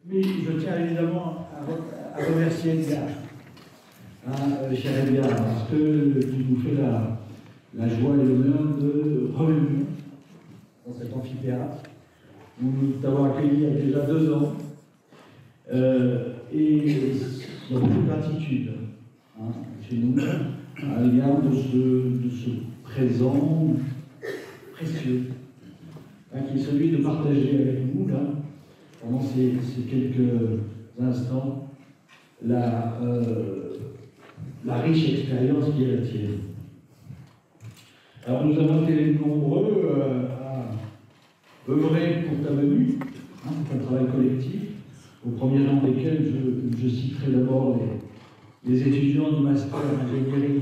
Mais je tiens évidemment à remercier Edgar, cher Edgar, parce que tu nous fais la joie et l'honneur de revenir dans cet amphithéâtre, où nous t'avons accueilli il y a déjà 2 ans. Et il y a beaucoup de gratitude chez nous à l'égard de ce présent précieux, qui est celui de partager avec nous, là, pendant ces quelques instants, la riche expérience qui est la tienne. Alors nous avons été nombreux à œuvrer pour ta venue, pour un travail collectif, au premier rang desquels je citerai d'abord les étudiants du master ingénierie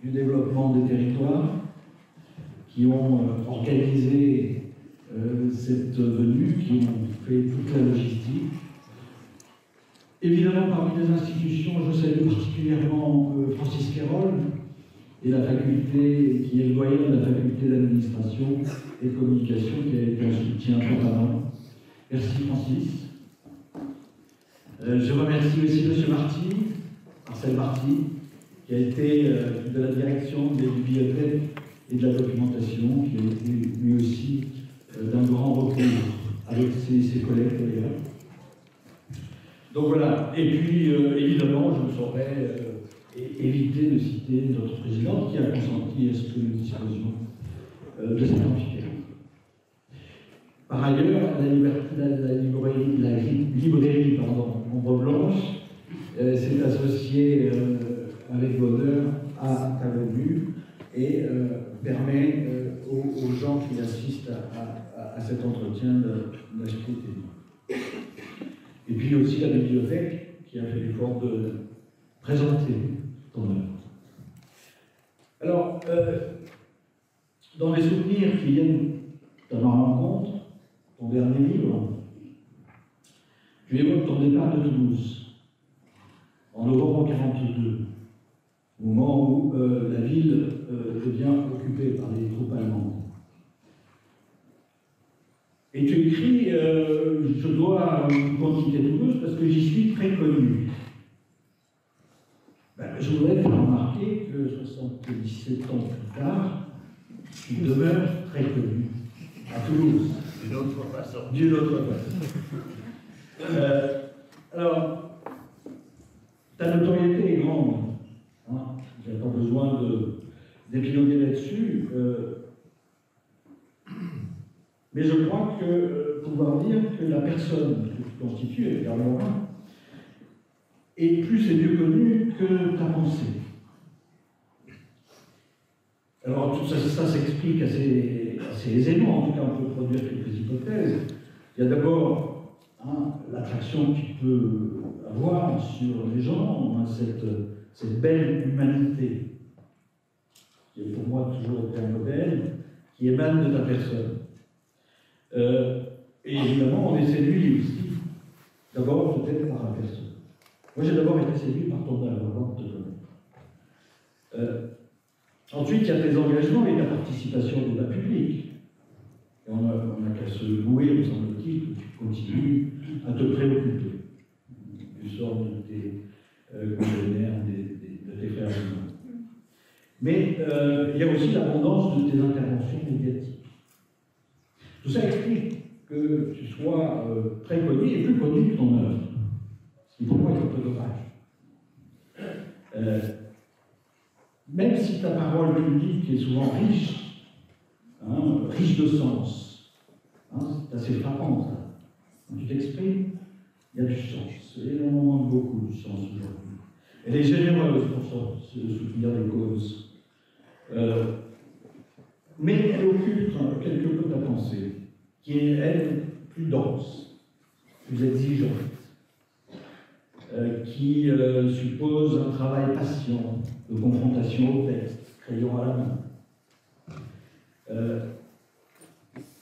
du développement des territoires qui ont organisé cette venue, qui ont fait toute la logistique. Évidemment, parmi les institutions, je salue particulièrement Francis Quérol et la faculté, qui est le doyen de la faculté d'administration et de communication, qui a été un soutien permanent. Merci Francis. Je remercie aussi M. Marty, Marcel Marty, qui a été de la direction des bibliothèques et de la documentation, qui a été lui aussi d'un grand recours avec ses collègues d'ailleurs. Donc voilà, et puis évidemment, je ne saurais éviter de citer notre présidente qui a consenti à ce que nous disposions de cet amphithéâtre. Par ailleurs, la librairie Ombre Blanche s'est associée avec bonheur à ta venue et permet aux gens qui assistent à cet entretien d'acheter tes livres. Et puis aussi la bibliothèque qui a fait l'effort de présenter ton œuvre. Alors, dans les souvenirs qui viennent de ma rencontre, ton dernier livre, tu évoques ton départ de Toulouse en novembre 1942, au moment où la ville devient occupée par les troupes allemandes. Et tu écris, je dois beaucoup quitter Toulouse parce que j'y suis très connu. Je voudrais te faire remarquer que 77 ans plus tard, tu demeures très connu à Toulouse. D'une autre façon. D'une autre façon. Alors, ta notoriété est grande. Je n'ai pas besoin d'épiloguer là-dessus. Mais je crois que pouvoir dire que la personne que tu constitues, Edgar Morin, est plus et mieux connue que ta pensée. Alors tout ça s'explique assez aisément, en tout cas on peut produire quelques hypothèses. Il y a d'abord l'attraction qu'il peut avoir sur les gens, cette belle humanité, qui est pour moi toujours été un modèle, qui émane de ta personne. Et évidemment, on est séduit aussi, d'abord peut-être par la personne. Moi, j'ai d'abord été séduit par ton œuvre avant de te connaître. Ensuite, il y a tes engagements et ta participation au débat public. Et on n'a qu'à se louer, me semble-t-il, que tu continues à te préoccuper du sort de tes congénères, de tes frères humains. Mais il y a aussi l'abondance de tes interventions médiatiques. Tout ça explique que tu sois très connu et plus connu que ton œuvre. Ce qui pour moi est un peu dommage. Même si ta parole publique est souvent riche, riche de sens, c'est assez frappant ça. Quand tu t'exprimes, il y a du sens. Et on en manque beaucoup du sens aujourd'hui. Elle est généreuse pour se soutenir des causes. Mais elle occupe quelque peu ta pensée, qui est, elle, plus dense, plus exigeante, qui suppose un travail patient, de confrontation au texte, crayon à la main.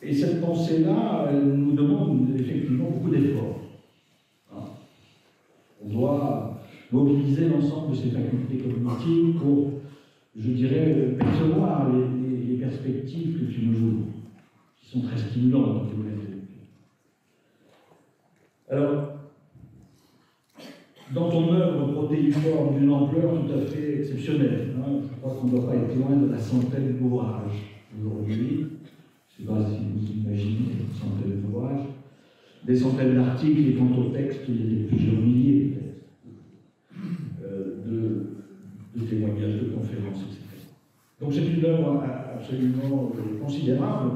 Et cette pensée-là, elle nous demande effectivement beaucoup d'efforts. On doit mobiliser l'ensemble de ces facultés cognitives pour, je dirais, percevoir les perspectives que tu nous ouvres, qui sont très stimulantes. Alors, dans ton œuvre protéiforme d'une ampleur tout à fait exceptionnelle. Hein. Je crois qu'on ne doit pas être loin de la centaine d'ouvrages aujourd'hui. Je ne sais pas si vous imaginez une centaine d'ouvrages. Des centaines d'articles, et quant au texte, il y a plusieurs milliers de témoignages, de conférences, etc. Donc c'est une œuvre absolument considérable.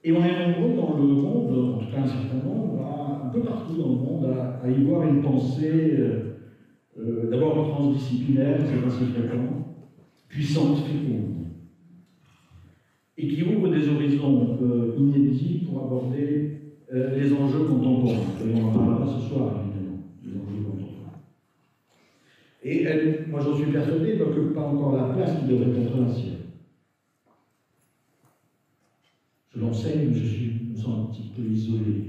Et on est nombreux dans le monde, en tout cas un certain nombre, un peu partout dans le monde, à y voir une pensée d'abord transdisciplinaire, c'est pas si fréquent, puissante, féconde, et qui ouvre des horizons inédits pour aborder les enjeux contemporains. Et on en parlera ce soir, évidemment, les enjeux contemporains. Et elle, moi j'en suis persuadé, n'occupe pas encore la place qui devrait être la sienne. Je l'enseigne, mais je me sens un petit peu isolé.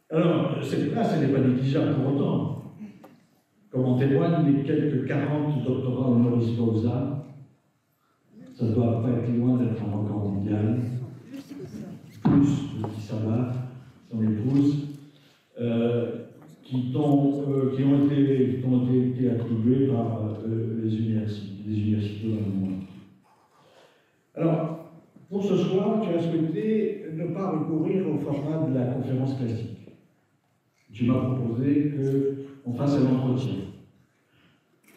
Alors, cette place, elle n'est pas négligeable pour autant. Comme en témoignent les quelques 40 doctorats honoris causa, ça ne doit pas être loin d'être un record mondial. Plus de petits Sabat, son épouse, qui ont été attribués par les universités dans le monde. Alors, pour ce soir, tu as souhaité ne pas recourir au format de la conférence classique. Tu m'as proposé qu'on fasse un entretien.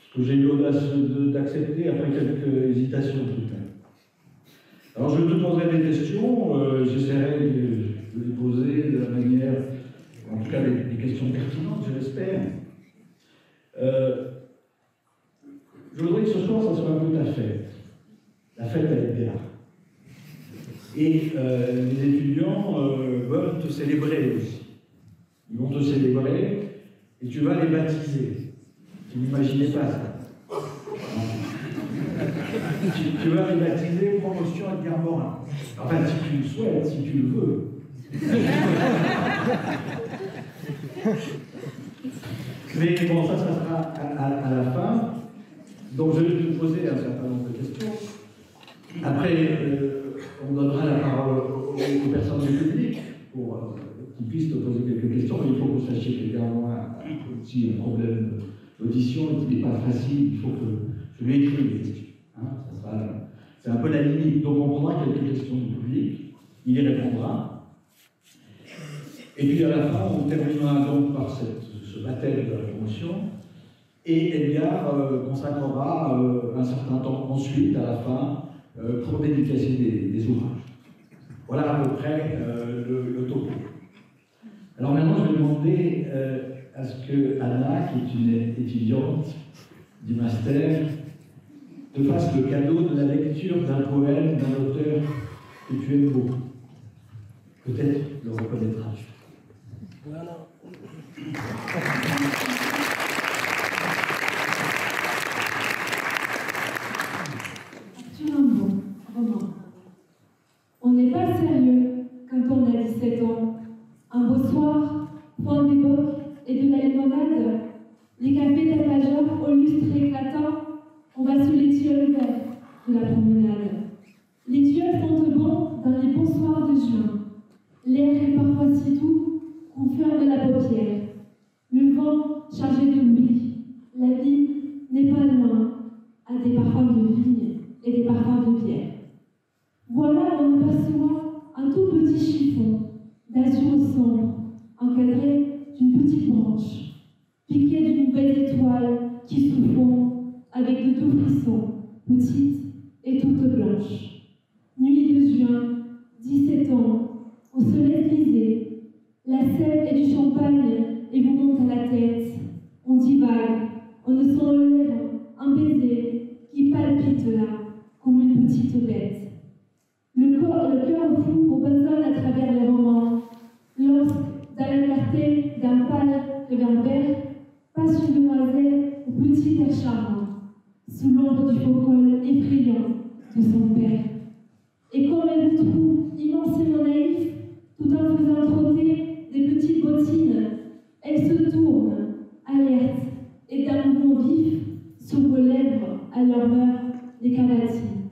Ce que j'ai eu l'audace d'accepter après quelques hésitations tout à l'heure. Alors, je te poserai des questions, j'essaierai de les poser de la manière, en tout cas des questions pertinentes, je l'espère. Je voudrais que ce soir, ça soit un peu ta fête. La fête a été là. Et les étudiants veulent te célébrer aussi. Ils vont te célébrer et tu vas les baptiser. Tu n'imaginais pas ça. Tu vas les baptiser Promotion Edgar Morin. Enfin, si tu le souhaites, si tu le veux. Mais bon, ça sera à la fin. Donc, je vais te poser un certain nombre de questions. Après, on donnera la parole aux personnes du public pour qu'ils puissent te poser quelques questions. Mais il faut que vous sachiez que quelqu'un a aussi un problème d'audition et qu'il n'est pas facile. Il faut que je lui écrive des questions. Hein, c'est un peu la limite. Donc, on prendra quelques questions du public. Il y répondra. Et puis, à la fin, on terminera donc par ce baptême de la promotion. Et Edgar consacrera un certain temps ensuite, à la fin, pour dédicacer des ouvrages. Voilà à peu près le topo. Alors maintenant, je vais demander à ce que Anna, qui est une étudiante du master, te fasse le cadeau de la lecture d'un poème d'un auteur que tu aimes beaucoup. Peut-être le reconnaîtras-tu. Voilà. On n'est pas sérieux quand on a 17 ans. Un beau soir, point d'époque et de la limonade, les cafés tapageurs au lustre éclatant, on va sous les tilleuls verts de la promenade. Les tilleuls sentent bon dans les bons soirs de juin. L'air est parfois si doux qu'on ferme la paupière. Le vent chargé de bruit, la vie n'est pas loin, à des parfums de vigne et des parfums de bière. Voilà, on aperçoit un tout petit chiffon d'azur sombre, encadré d'une petite branche, piqué d'une nouvelle étoile qui se fond avec de doux frissons, petite et toute blanche. Nuit de juin, 17 ans, on se laisse viser. La sève et du champagne et vous monte à la tête. On divague, on ne s'enlève un baiser qui palpite là, comme une petite bête. Le cœur fou rebondonne à travers les romans, lorsque, dans la clarté d'un pâle réverbère, passe une demoiselle au petit air charmant, sous l'ombre du faux col effrayant de son père. Et comme elle vous trouve immensément naïf, tout en faisant trotter des petites bottines, elle se tourne, alerte, et d'un mouvement vif, sur vos lèvres, à leur heure, des cavatines.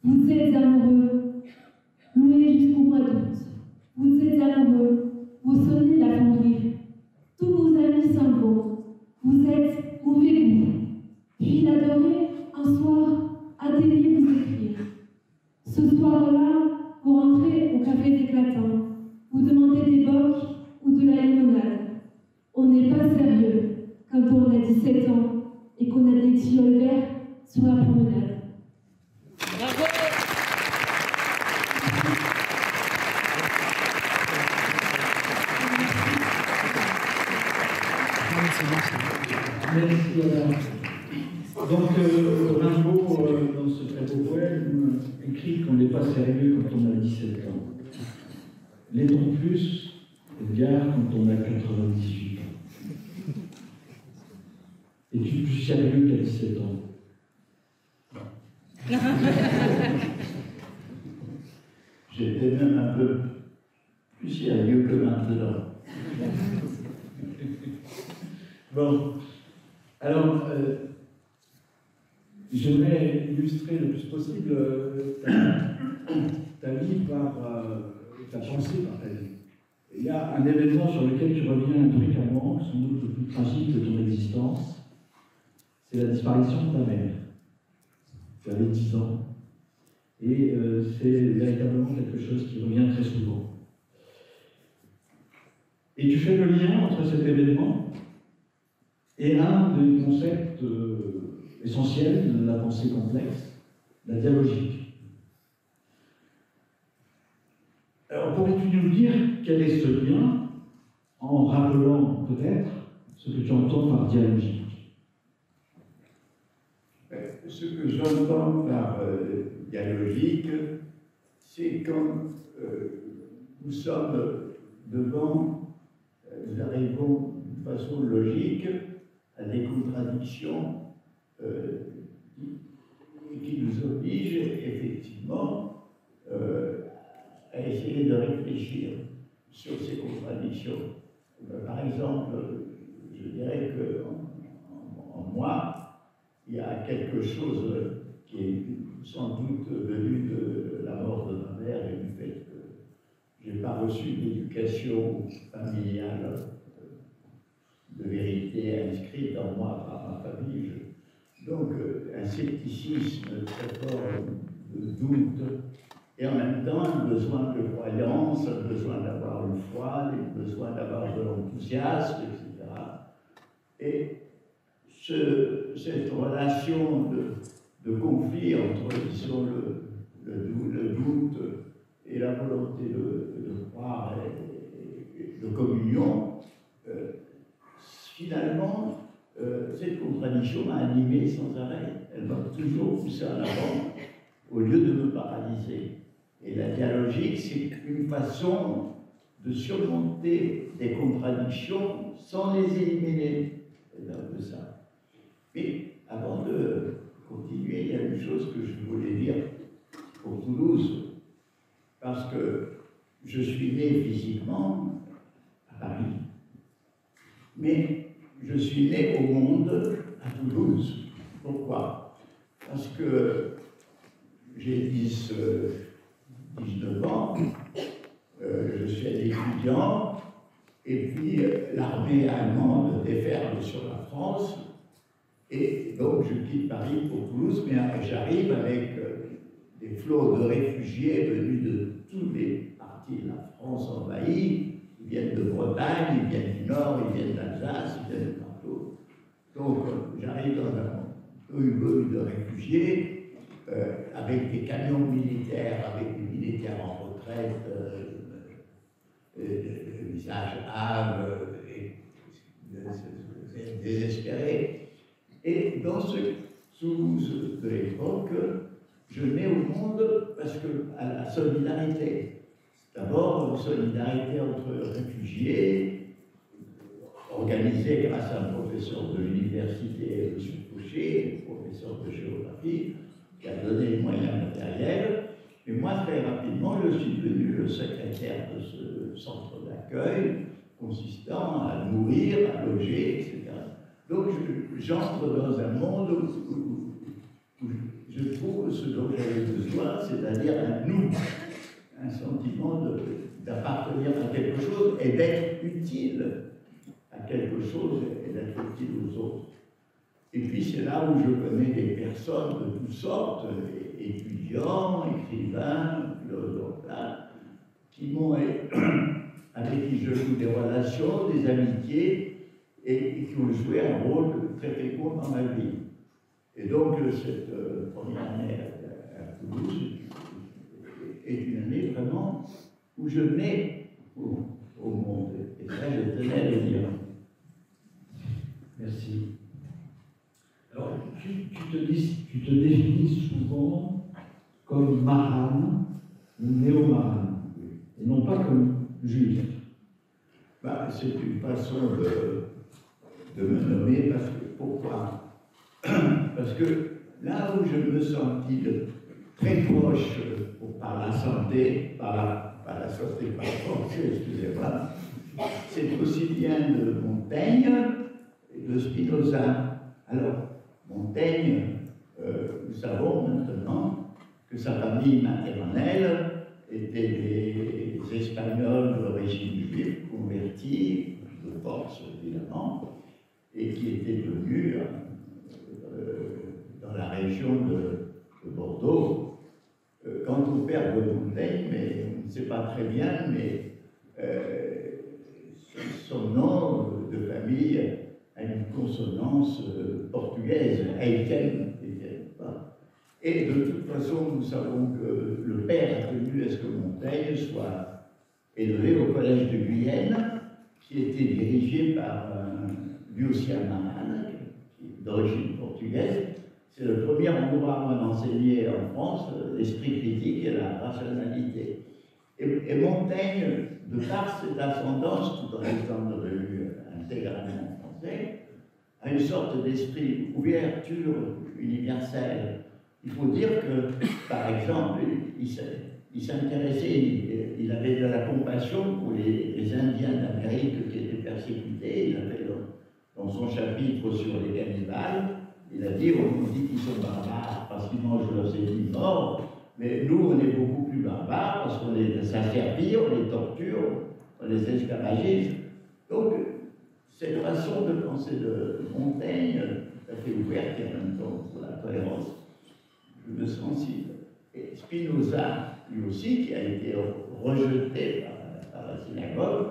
Vous êtes amoureux, loué jusqu'au mois d'août. Vous êtes amoureux, vos sérieux quand on a 17 ans et qu'on a des tilleuls verts sur la promenade. Bravo. Merci, Alain. Donc, Rimbaud, dans ce très beau poème, écrit qu'on n'est pas sérieux quand on a 17 ans. L'est-on plus, Edgar, quand on a 98 ans? Es-tu plus sérieux qu'à 17 ans? J'étais même un peu plus sérieux que maintenant. Bon, alors, j'aimerais illustrer le plus possible ta vie par ta pensée par ta vie. Il y a un événement sur lequel tu reviens fréquemment, sans doute le plus tragique de ton existence, c'est la disparition de ta mère. Tu avais 10 ans. Et c'est véritablement quelque chose qui revient très souvent. Et tu fais le lien entre cet événement et un des concepts essentiels de la pensée complexe, la dialogique. Alors, pourrais-tu nous dire quel est ce lien, en rappelant peut-être ce que tu entends par dialogique? Ce que j'entends par dialogique, c'est quand nous sommes devant, nous arrivons de façon logique à des contradictions qui nous obligent effectivement à essayer de réfléchir sur ces contradictions. Par exemple, je dirais qu'en moi, il y a quelque chose qui est sans doute venu de la mort de ma mère et du fait que je n'ai pas reçu d'éducation familiale de vérité inscrite en moi par ma famille. Donc, un scepticisme très fort de doute et en même temps un besoin de croyance, un besoin d'avoir une foi, un besoin d'avoir de l'enthousiasme, etc. Et cette relation de conflit entre, disons, le doute et la volonté de croire et de communion, finalement, cette contradiction m'a animé sans arrêt. Elle m'a toujours poussé en avant au lieu de me paralyser. Et la dialogique, c'est une façon de surmonter des contradictions sans les éliminer. C'est un peu ça. Mais avant de continuer, il y a une chose que je voulais dire pour Toulouse, parce que je suis né physiquement à Paris, mais je suis né au monde à Toulouse. Pourquoi? Parce que j'ai 19 ans, je suis un étudiant, et puis l'armée allemande déferle sur la France, et donc je quitte Paris pour Toulouse, mais j'arrive avec des flots de réfugiés venus de toutes les parties de la France envahie. Ils viennent de Bretagne, ils viennent du Nord, ils viennent d'Alsace, ils viennent de partout. Donc j'arrive dans un peu de réfugiés, avec des camions militaires, avec des militaires en retraite, le visage hâve et désespéré. Et dans ce Toulouse de l'époque, je nais au monde parce que à la solidarité. D'abord, une solidarité entre réfugiés, organisée grâce à un professeur de l'université, M. Fouché, professeur de géographie, qui a donné les moyens matériels. Et moi, très rapidement, je suis devenu le secrétaire de ce centre d'accueil, consistant à nourrir, à loger, etc. Donc, j'entre dans un monde où je trouve ce dont j'avais besoin, c'est-à-dire un nous, un sentiment d'appartenir à quelque chose et d'être utile à quelque chose et d'être utile aux autres. Et puis c'est là où je connais des personnes de toutes sortes, étudiants, écrivains, philosophes, qui m'ont, avec qui je joue des relations, des amitiés, et qui ont joué un rôle très fécond dans ma vie. Et donc, cette première année à Toulouse est une année vraiment où je nais au monde. Et ça, je tenais à le dire. Merci. Alors, tu te définis souvent comme marane ou néo-marane, et non pas comme juif. Bah, c'est une façon de me nommer, parce que, pourquoi? Parce que là où je me sentis très proche par la santé, par la santé, par la pensée, excusez-moi, c'est aussi bien de Montaigne et de Spinoza. Alors, Montaigne, nous savons maintenant que sa famille maternelle étaient des Espagnols d'origine juive convertis, de force évidemment, et qui étaient venus dans la région de Bordeaux. Quant au père de Montaigne, mais on ne sait pas très bien, mais son nom de famille a une consonance portugaise, haïtienne. Et de toute façon, nous savons que le père a tenu à ce que Montaigne soit élevé au collège de Guyenne, qui était dirigé par lui aussi un marane, d'origine portugaise. C'est le premier endroit où on enseignait en France l'esprit critique et la rationalité. Et Montaigne, de par cette ascendance, tout en étant devenu intégralement français, a une sorte d'esprit ouverture universelle. Il faut dire que, par exemple, il s'intéressait, il avait de la compassion pour les Indiens d'Amérique qui étaient persécutés. Il avait dans son chapitre sur les cannibales, il a dit, on nous dit qu'ils sont barbares parce qu'ils mangent leurs ennemis morts, mais nous, on est beaucoup plus barbares parce qu'on les asservit, on les torture, on les esclavagise. Donc, cette façon de penser de Montaigne, tout à fait ouverte et en même temps pour la tolérance, je me sens sensible. Et Spinoza, lui aussi, qui a été rejeté par la synagogue,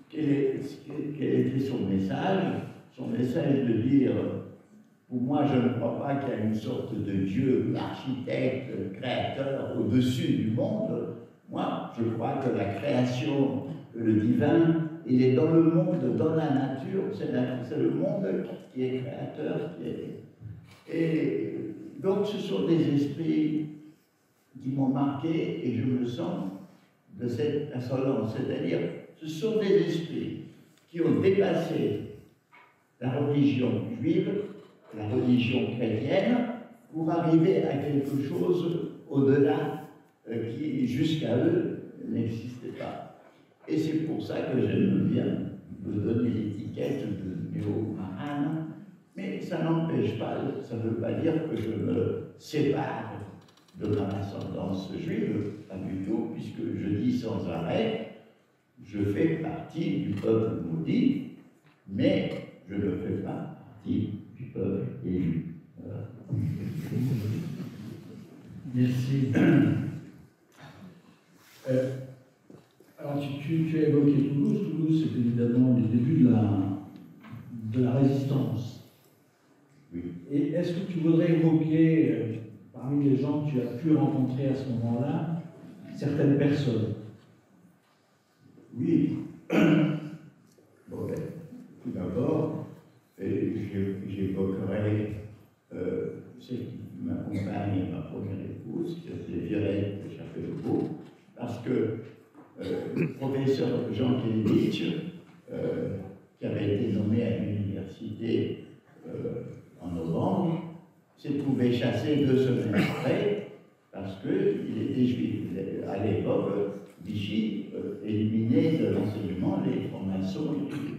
quel était son message? Son message de dire, pour moi, je ne crois pas qu'il y a une sorte de Dieu, architecte, créateur, au-dessus du monde. Moi, je crois que la création, le divin, il est dans le monde, dans la nature, c'est le monde qui est créateur. Et donc, ce sont des esprits qui m'ont marqué et je me sens de cette ascendance. C'est-à-dire, ce sont des esprits qui ont dépassé la religion juive, la religion chrétienne, pour arriver à quelque chose au-delà qui, jusqu'à eux, n'existait pas. Et c'est pour ça que j'aime bien me donner l'étiquette de néo-marane, mais ça n'empêche pas, ça ne veut pas dire que je me sépare de ma ascendance juive, pas du tout, puisque je dis sans arrêt, je fais partie du peuple maudit, mais je ne fais pas partie du peuple élu. Voilà. Merci. Alors, tu as évoqué Toulouse. Toulouse, c'est évidemment les débuts de la résistance. Oui. Et est-ce que tu voudrais évoquer, parmi les gens que tu as pu rencontrer à ce moment-là, certaines personnes? Oui. Bon, ben, tout d'abord, j'évoquerai celle qui m'accompagne, ma première épouse, qui s'appelait Violette Chapelot, parce que le professeur Jean Kelevitch, qui avait été nommé à l'université en novembre, s'est trouvé chassé 2 semaines après, parce qu'il était juif. À l'époque, Vichy éliminait de l'enseignement les francs-maçons et tout.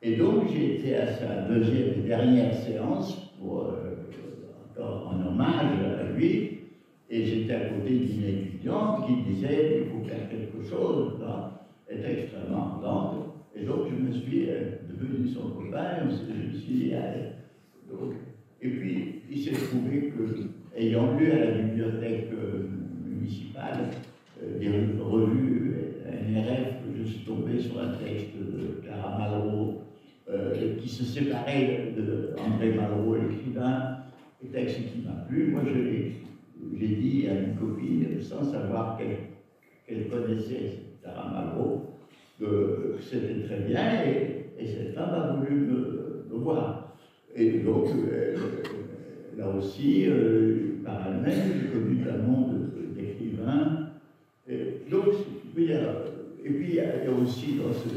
Et donc, j'ai été à sa deuxième et dernière séance, encore en hommage à lui, et j'étais à côté d'une étudiante qui disait qu'il faut faire quelque chose, être extrêmement ardente. Et donc, je me suis devenu son copain, je me suis dit, allez. Donc, et puis, il s'est trouvé que, ayant lu à la bibliothèque municipale des revues NRF, je suis tombé sur un texte de Clara Malraux qui se séparait d'André Malraux, l'écrivain, et texte qui m'a plu. Moi, j'ai dit à une copine, sans savoir qu'elle connaissait Sarah Malraux, que c'était très bien, et cette femme a voulu me voir. Et donc, là aussi, par elle-même, j'ai connu un monde d'écrivains. Donc, et puis, il y a aussi dans ce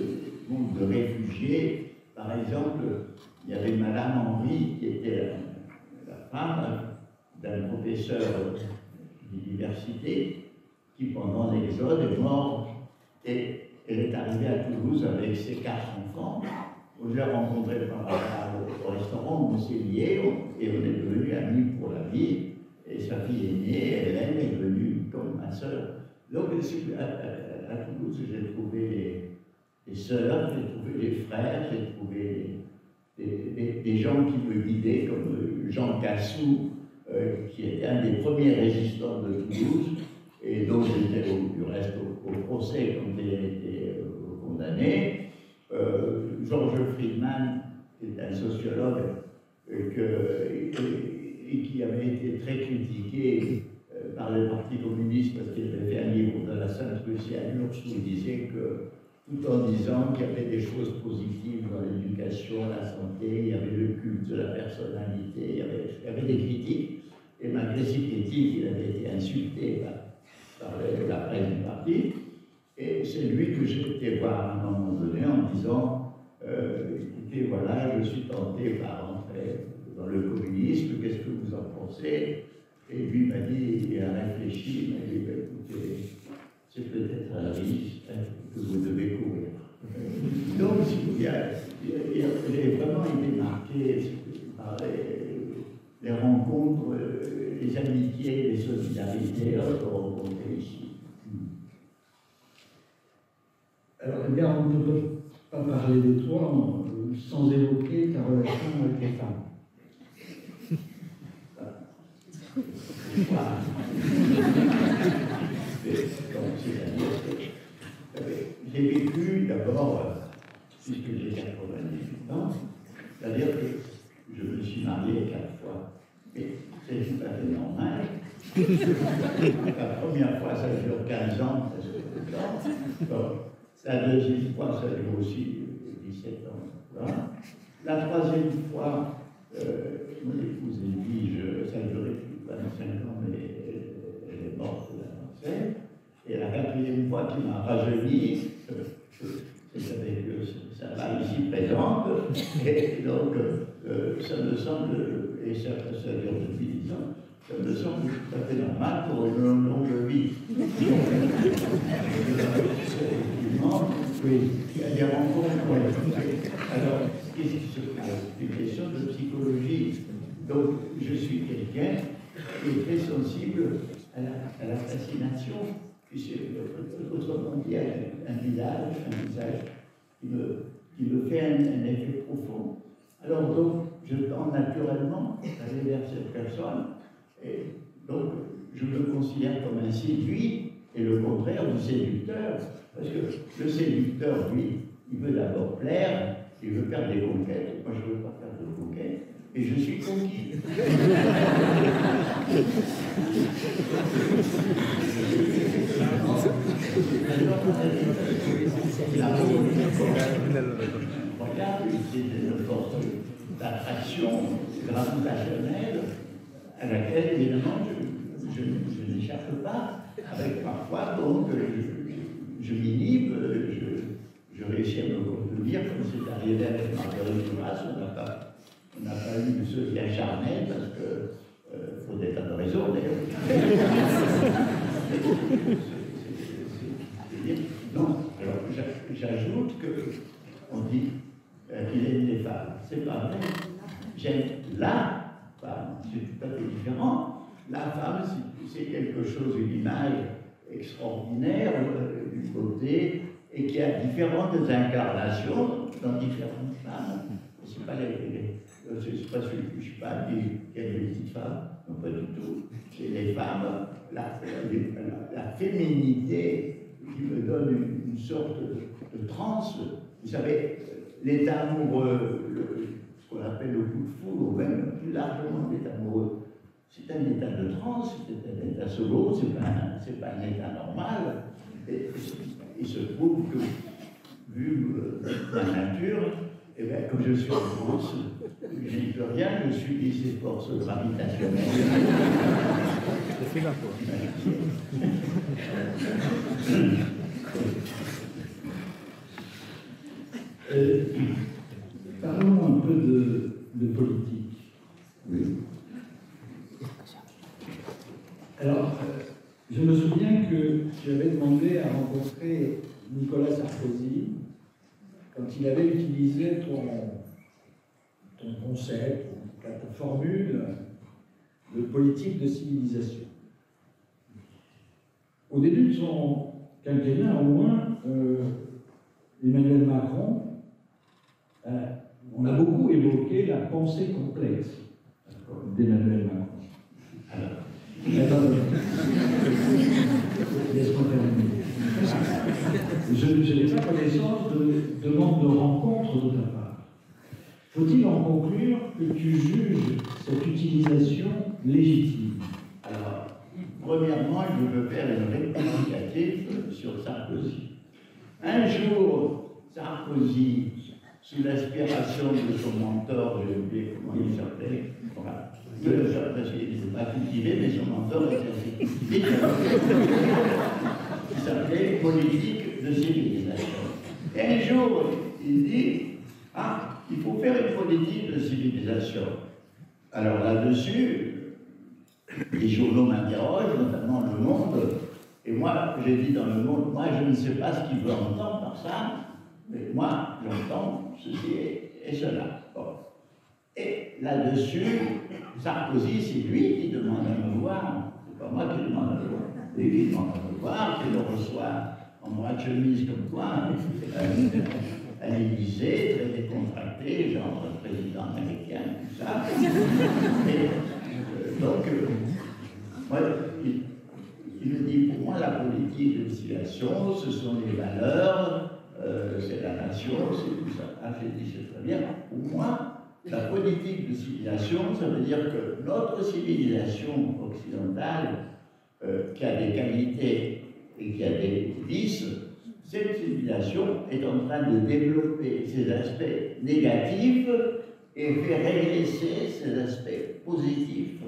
monde de réfugiés, par exemple, il y avait Madame Henry, qui était la femme d'un professeur d'université, qui pendant l'exode est mort, et elle est arrivée à Toulouse avec ses 4 enfants. On l'a rencontré par hasard au restaurant, on s'est liés, et on est devenus amis pour la vie, et sa fille aînée, Hélène, est devenue comme ma sœur. Donc, à Toulouse, j'ai trouvé des sœurs, j'ai trouvé des frères, j'ai trouvé des gens qui me guidaient, comme Jean Cassou, qui était un des premiers résistants de Toulouse, et dont j'étais du reste au procès quand il a été condamné. Georges Friedman, qui est un sociologue, et qui avait été très critiqué par le Parti communiste parce qu'il avait fait un livre de la Sainte-Lucie à Lurch où il disait que, tout en disant qu'il y avait des choses positives dans l'éducation, la santé, il y avait le culte de la personnalité, il y avait des critiques, et malgré ces critiques, il avait été insulté par la presse du parti, et c'est lui que j'ai été voir à un moment donné en disant écoutez, voilà, je suis tenté par entrer dans le communisme, qu'est-ce que vous en pensez? Et lui m'a dit, il a réfléchi, il m'a dit, écoutez, c'est peut-être un risque que vous devez courir. Donc, j'ai vraiment été marqué par les rencontres, les amitiés, les solidarités rencontrées ici. Alors, Edgar, on ne peut pas parler de toi sans évoquer ta relation avec les femmes. J'ai vécu d'abord, puisque j'ai 98 ans, c'est-à-dire que je me suis marié 4 fois. Et c'est tout à fait normal. La première fois, ça dure 15 ans, parce que la deuxième fois, ça dure aussi 17 ans. Voilà. La troisième fois, mon épouse Edwige, ça a duré plus de 25 ans, mais elle est morte de la cancer. Et la quatrième fois qui m'a rajeuni, c'est avec sa femme ici présente, et donc ça me semble, et ça dure depuis 10 ans, ça me semble tout à fait normal pour une longue vie. Effectivement, oui, il y a des rencontres. Ouais. Alors, qu'est-ce qui se passe? Une question de psychologie. Donc, je suis quelqu'un qui est très sensible à la fascination, puisque, autrement dit, un visage qui me fait un effet profond. Alors, donc, je tends naturellement à aller vers cette personne, et donc, je me considère comme un séduit, et le contraire du séducteur, parce que le séducteur, lui, il veut d'abord plaire, il veut faire des conquêtes. Moi, je ne veux pas faire de conquêtes, et je suis conquis. Regarde, c'est une force d'attraction gravitationnelle à laquelle, évidemment, je n'échappe pas, avec parfois, donc, je m'inhibe, je réussis à me contenir, comme c'est arrivé avec Marguerite Duras, on n'a pas eu ce lien charnel, parce que, pour des tas de raisons, d'ailleurs. Non, alors j'ajoute qu'on dit qu'il aime les femmes. C'est pas vrai. J'aime la femme, c'est tout à fait différent. La femme, c'est quelque chose, une image extraordinaire du côté, et qui a différentes incarnations dans différentes femmes. C'est pas c'est pas celui que je suis pas dit qu'il y a des petites femmes, non pas du tout. C'est les femmes, la féminité qui me donne une sorte de transe. Vous savez, l'état amoureux, ce qu'on appelle le coup de foudre, ou même plus largement l'état amoureux. C'est un état de transe, c'est un état solo, c'est pas un état normal. Et il se trouve que, vu ma nature, eh bien, comme je suis en France, je n'y peux rien, je subis ces forces gravitationnelles. C'est là, quoi. Parlons un peu de politique. Oui. Alors, je me souviens que tu avais demandé à rencontrer Nicolas Sarkozy quand il avait utilisé ton concept, ta formule de politique de civilisation. Au début de son quinquennat, au moins, Emmanuel Macron, on a beaucoup évoqué la pensée complexe d'Emmanuel Macron. Attendez. Laisse-moi terminer. Je n'ai pas connaissance de demande de rencontre de ta part. Faut-il en conclure que tu juges cette utilisation légitime? Alors, premièrement, je veux faire une rectificative sur Sarkozy. Un jour, Sarkozy, sous l'inspiration de son mentor, j'ai oublié comment il s'appelait, voilà. Il n'était pas cultivé, mais son mentor était assez cultivé. Il s'appelait politique de civilisation. Et un jour, il dit, ah, il faut faire une politique de civilisation. Alors là-dessus, les journaux m'interrogent, notamment Le Monde, et moi, j'ai dit dans Le Monde, moi, je ne sais pas ce qu'il veut entendre par ça, mais moi, j'entends ceci et cela. Bon. Et là-dessus, Sarkozy, c'est lui qui demande à me voir, c'est pas moi qui demande à me voir, c'est lui qui demande à me voir, qui le reçoit en bras de chemise comme toi, à l'Élysée, très décontracté, genre président américain, tout ça. Et, donc, moi, il me dit, pour moi, la politique de civilisation, ce sont les valeurs, c'est la nation, c'est tout ça. Ah, j'ai dit, c'est très bien. Pour moi, la politique de civilisation, ça veut dire que notre civilisation occidentale, qui a des qualités et qui a des vices, cette civilisation est en train de développer ses aspects négatifs et fait régresser ses aspects positifs.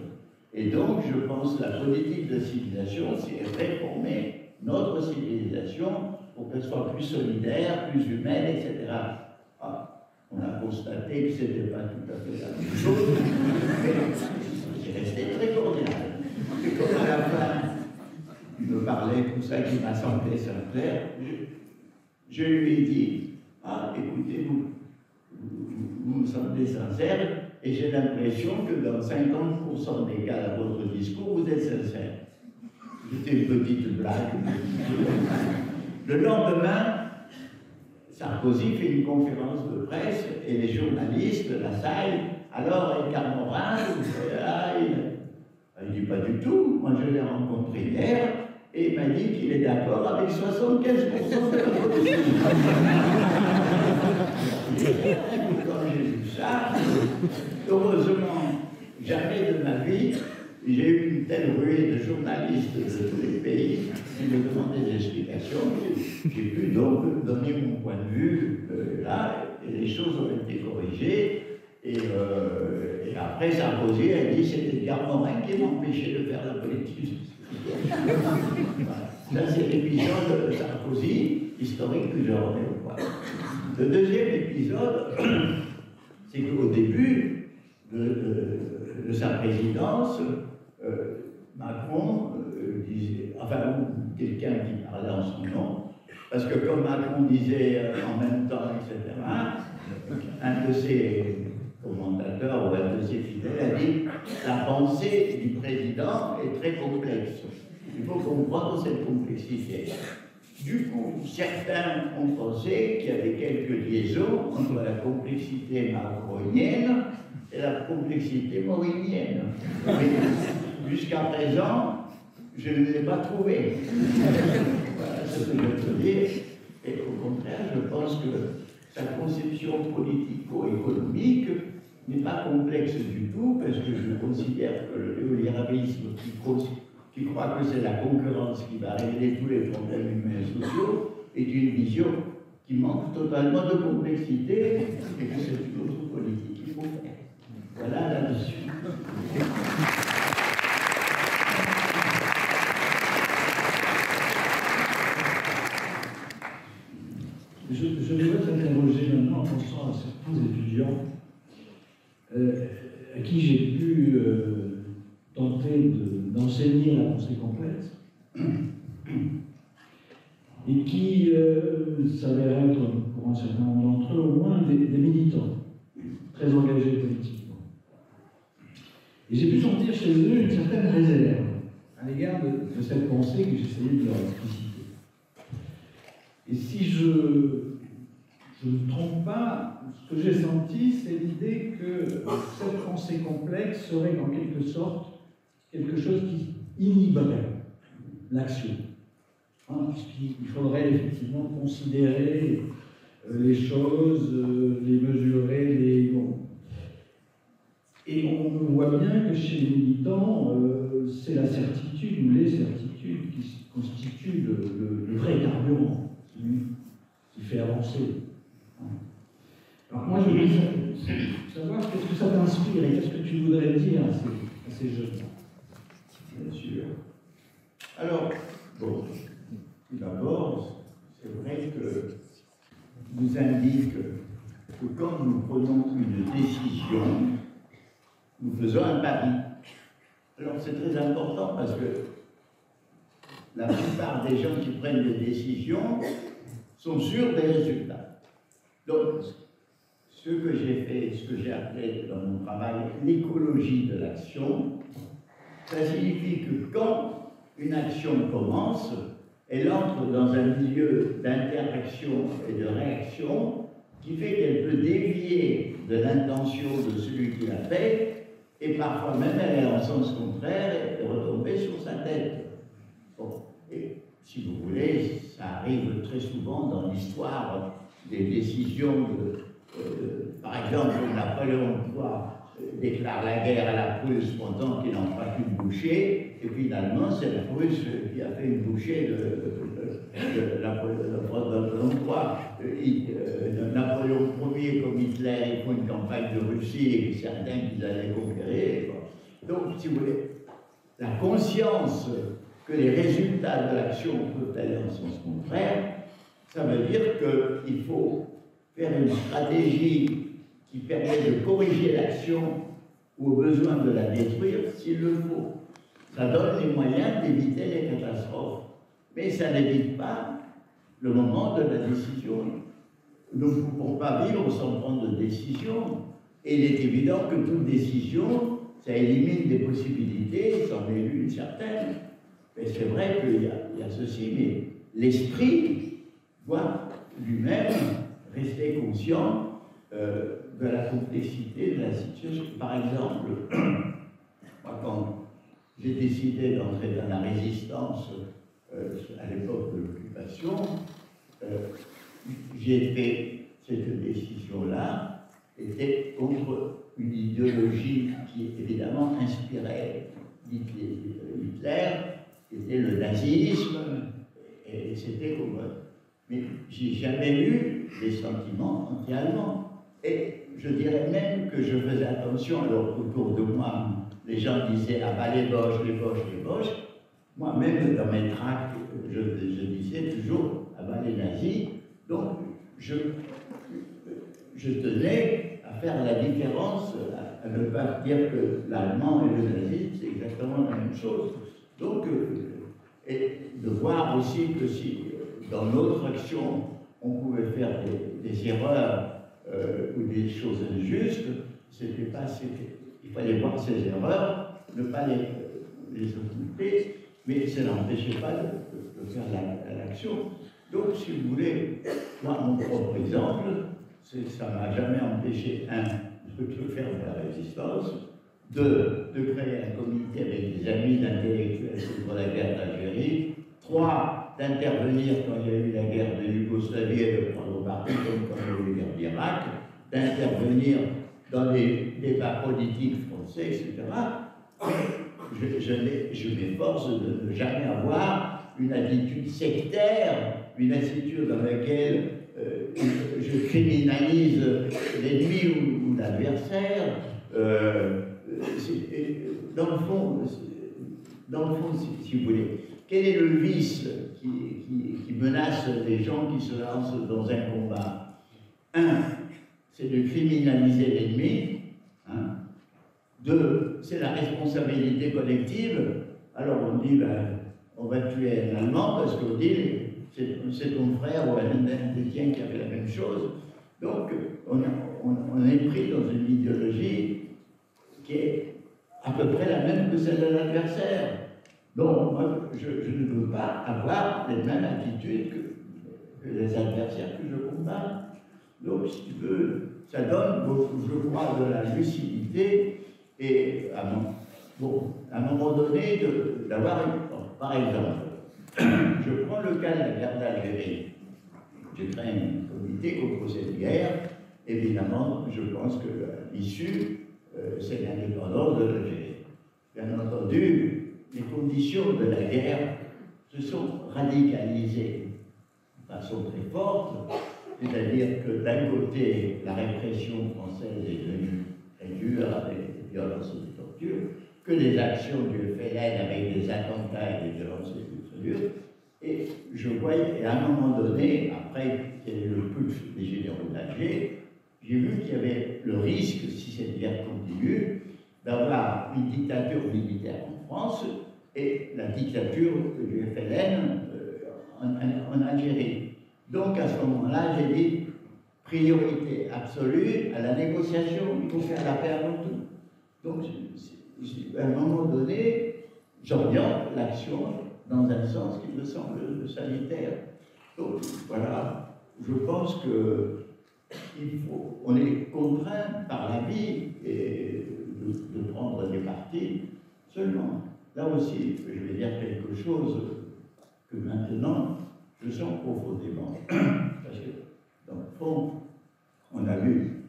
Et donc, je pense que la politique de civilisation, c'est réformer notre civilisation pour qu'elle soit plus solidaire, plus humaine, etc. Ah, on a constaté que ce n'était pas tout à fait la même chose, mais c'est resté très cordial. Et comme à la fin, il me parlait tout ça qui m'a semblé sincère, je lui ai dit, ah, écoutez, vous me semblez sincère, et j'ai l'impression que dans 50% des cas de votre discours, vous êtes sincère. C'était une petite blague. Le lendemain, Sarkozy fait une conférence de presse et les journalistes l'assaillent. Alors, Edgar Morin, il dit pas du tout. Moi, je l'ai rencontré hier et il m'a dit qu'il est d'accord avec 75% de la production. Quand j'ai vu ça, heureusement, jamais de ma vie, j'ai eu une telle ruée de journalistes de tous les pays qui me demandaient des explications. J'ai pu donc donner mon point de vue là, et les choses ont été corrigées. Et après, Sarkozy a dit que c'était Edgar Morin qui m'empêchait de faire la politique. Voilà. Ça, c'est l'épisode de Sarkozy, historique que je remets au point. Le deuxième épisode, c'est qu'au début de sa présidence, Macron disait, enfin, quelqu'un qui parlait en son nom, parce que comme Macron disait en même temps, etc., un de ses commentateurs ou un de ses fidèles a dit « La pensée du président est très complexe. Il faut comprendre cette complexité. » Du coup, certains ont pensé qu'il y avait quelques liaisons entre la complexité macronienne et la complexité morinienne. Mais jusqu'à présent, je ne l'ai pas trouvé. Voilà ce que je peux dire. Et au contraire, je pense que sa conception politico-économique n'est pas complexe du tout, parce que je considère que le néolibéralisme qui croit que c'est la concurrence qui va régler tous les problèmes humains et sociaux est une vision qui manque totalement de complexité et que c'est une autre politique qu'il faut faire. Voilà là-dessus. Je voudrais t'interroger maintenant en pensant à certains étudiants à qui j'ai pu tenter d'enseigner la pensée complexe et qui s'avèrent être, pour un certain nombre d'entre eux, au moins des militants très engagés politiquement. Et j'ai pu sentir chez eux une certaine réserve à l'égard de cette pensée que j'essayais de leur expliciter. Et si je ne me trompe pas, ce que j'ai senti, c'est l'idée que cette pensée complexe serait en quelque sorte quelque chose qui inhiberait l'action. Hein, puisqu'il faudrait effectivement considérer les choses, les mesurer, bon. Et on voit bien que chez les militants, c'est la certitude ou les certitudes qui constituent le vrai carburant qui fait avancer. Alors moi, je voulais savoir qu'est-ce que ça t'inspire et qu'est-ce que tu voudrais dire à ces jeunes. Bien sûr. Alors, bon, tout d'abord, c'est vrai que nous indique que quand nous prenons une décision, nous faisons un pari. Alors c'est très important parce que la plupart des gens qui prennent des décisions sont sûrs des résultats. Donc, ce que j'ai fait, ce que j'ai appelé dans mon travail l'écologie de l'action, ça signifie que quand une action commence, elle entre dans un milieu d'interaction et de réaction qui fait qu'elle peut dévier de l'intention de celui qui l'a fait, et parfois même elle est en sens contraire et retomber sur sa tête. Bon. Et si vous voulez, ça arrive très souvent dans l'histoire des décisions par exemple, Napoléon III déclare la guerre à la Prusse pendant qu'il n'en fera qu'une bouchée, et finalement c'est la Prusse qui a fait une bouchée de Napoléon III. Napoléon Ier comme Hitler, ils font une campagne de Russie et certains qu'ils allaient conquérir. Donc, si vous voulez, la conscience que les résultats de l'action peuvent aller en sens contraire, ça veut dire qu'il faut faire une stratégie qui permet de corriger l'action ou au besoin de la détruire s'il le faut. Ça donne les moyens d'éviter les catastrophes. Mais ça n'évite pas le moment de la décision. Nous ne pouvons pas vivre sans prendre de décision. Et il est évident que toute décision, ça élimine des possibilités, ça en élu une certaine. Mais c'est vrai qu'il y a ceci, mais l'esprit doit lui-même rester conscient de la complexité de la situation. Par exemple, moi, quand j'ai décidé d'entrer dans la résistance à l'époque de l'occupation, j'ai fait cette décision-là, était contre une idéologie qui évidemment inspirait Hitler, qui était le nazisme, et c'était comme... Mais j'ai jamais eu des sentiments anti-allemands. Et je dirais même que je faisais attention, alors autour de moi, les gens disaient « Ah bah les Boches, les Boches, les Boches ». Moi-même, dans mes tracts, je disais toujours « Ah bah les nazis ». Donc, je tenais à faire la différence, à ne pas dire que l'allemand et le nazisme, c'est exactement la même chose. Donc, et de voir aussi que si dans notre action, on pouvait faire des erreurs ou des choses injustes, c'était pas, il fallait voir ces erreurs, ne pas les occulter, mais ça n'empêchait pas de faire l'action. Donc, si vous voulez, moi, mon propre exemple, ça ne m'a jamais empêché, de faire de la résistance, de créer un comité avec des amis d'intellectuels contre la guerre d'Algérie, 3, d'intervenir quand il y a eu la guerre de Yougoslavie et de prendre parti, comme quand il y a eu la guerre d'Irak, d'intervenir dans les débats politiques français, etc. Mais je m'efforce de ne jamais avoir une attitude sectaire, une attitude dans laquelle je criminalise l'ennemi ou l'adversaire. Dans le fond, si vous voulez, quel est le vice qui menace les gens qui se lancent dans un combat? Un, c'est de criminaliser l'ennemi. Hein. Deux, c'est la responsabilité collective. Alors on dit, ben, on va tuer un Allemand parce qu'on dit, c'est ton frère ou un Indien qui a fait la même chose. Donc on est pris dans une idéologie qui est à peu près la même que celle de l'adversaire. Donc, moi, je ne veux pas avoir les mêmes attitudes que les adversaires que je combats. Donc, si tu veux, ça donne, je crois, de la lucidité et à un moment donné, d'avoir par exemple, je prends le cas de la guerre d'Algérie. J'ai créé un comité contre cette guerre. Évidemment, je pense que l'issue, c'est l'indépendance de l'Algérie. Bien entendu, les conditions de la guerre se sont radicalisées de façon très forte, c'est-à-dire que d'un côté, la répression française est devenue très dure avec des violences et des tortures, que les actions du FLN avec des attentats et des violences étaient très dures, et je voyais, à un moment donné, après qu'il y ait eu le putsch des généraux d'Alger, j'ai vu qu'il y avait le risque, si cette guerre continue, d'avoir une dictature militaire en France et la dictature du FLN en Algérie. Donc à ce moment-là, j'ai dit priorité absolue à la négociation, il faut faire la paix avant tout. Donc à un moment donné, j'oriente l'action dans un sens qui me semble sanitaire. Donc voilà, je pense que on est contraint par la vie et de prendre des partis seulement. Là aussi, je vais dire quelque chose que maintenant je sens profondément. Parce que, dans le fond, on a eu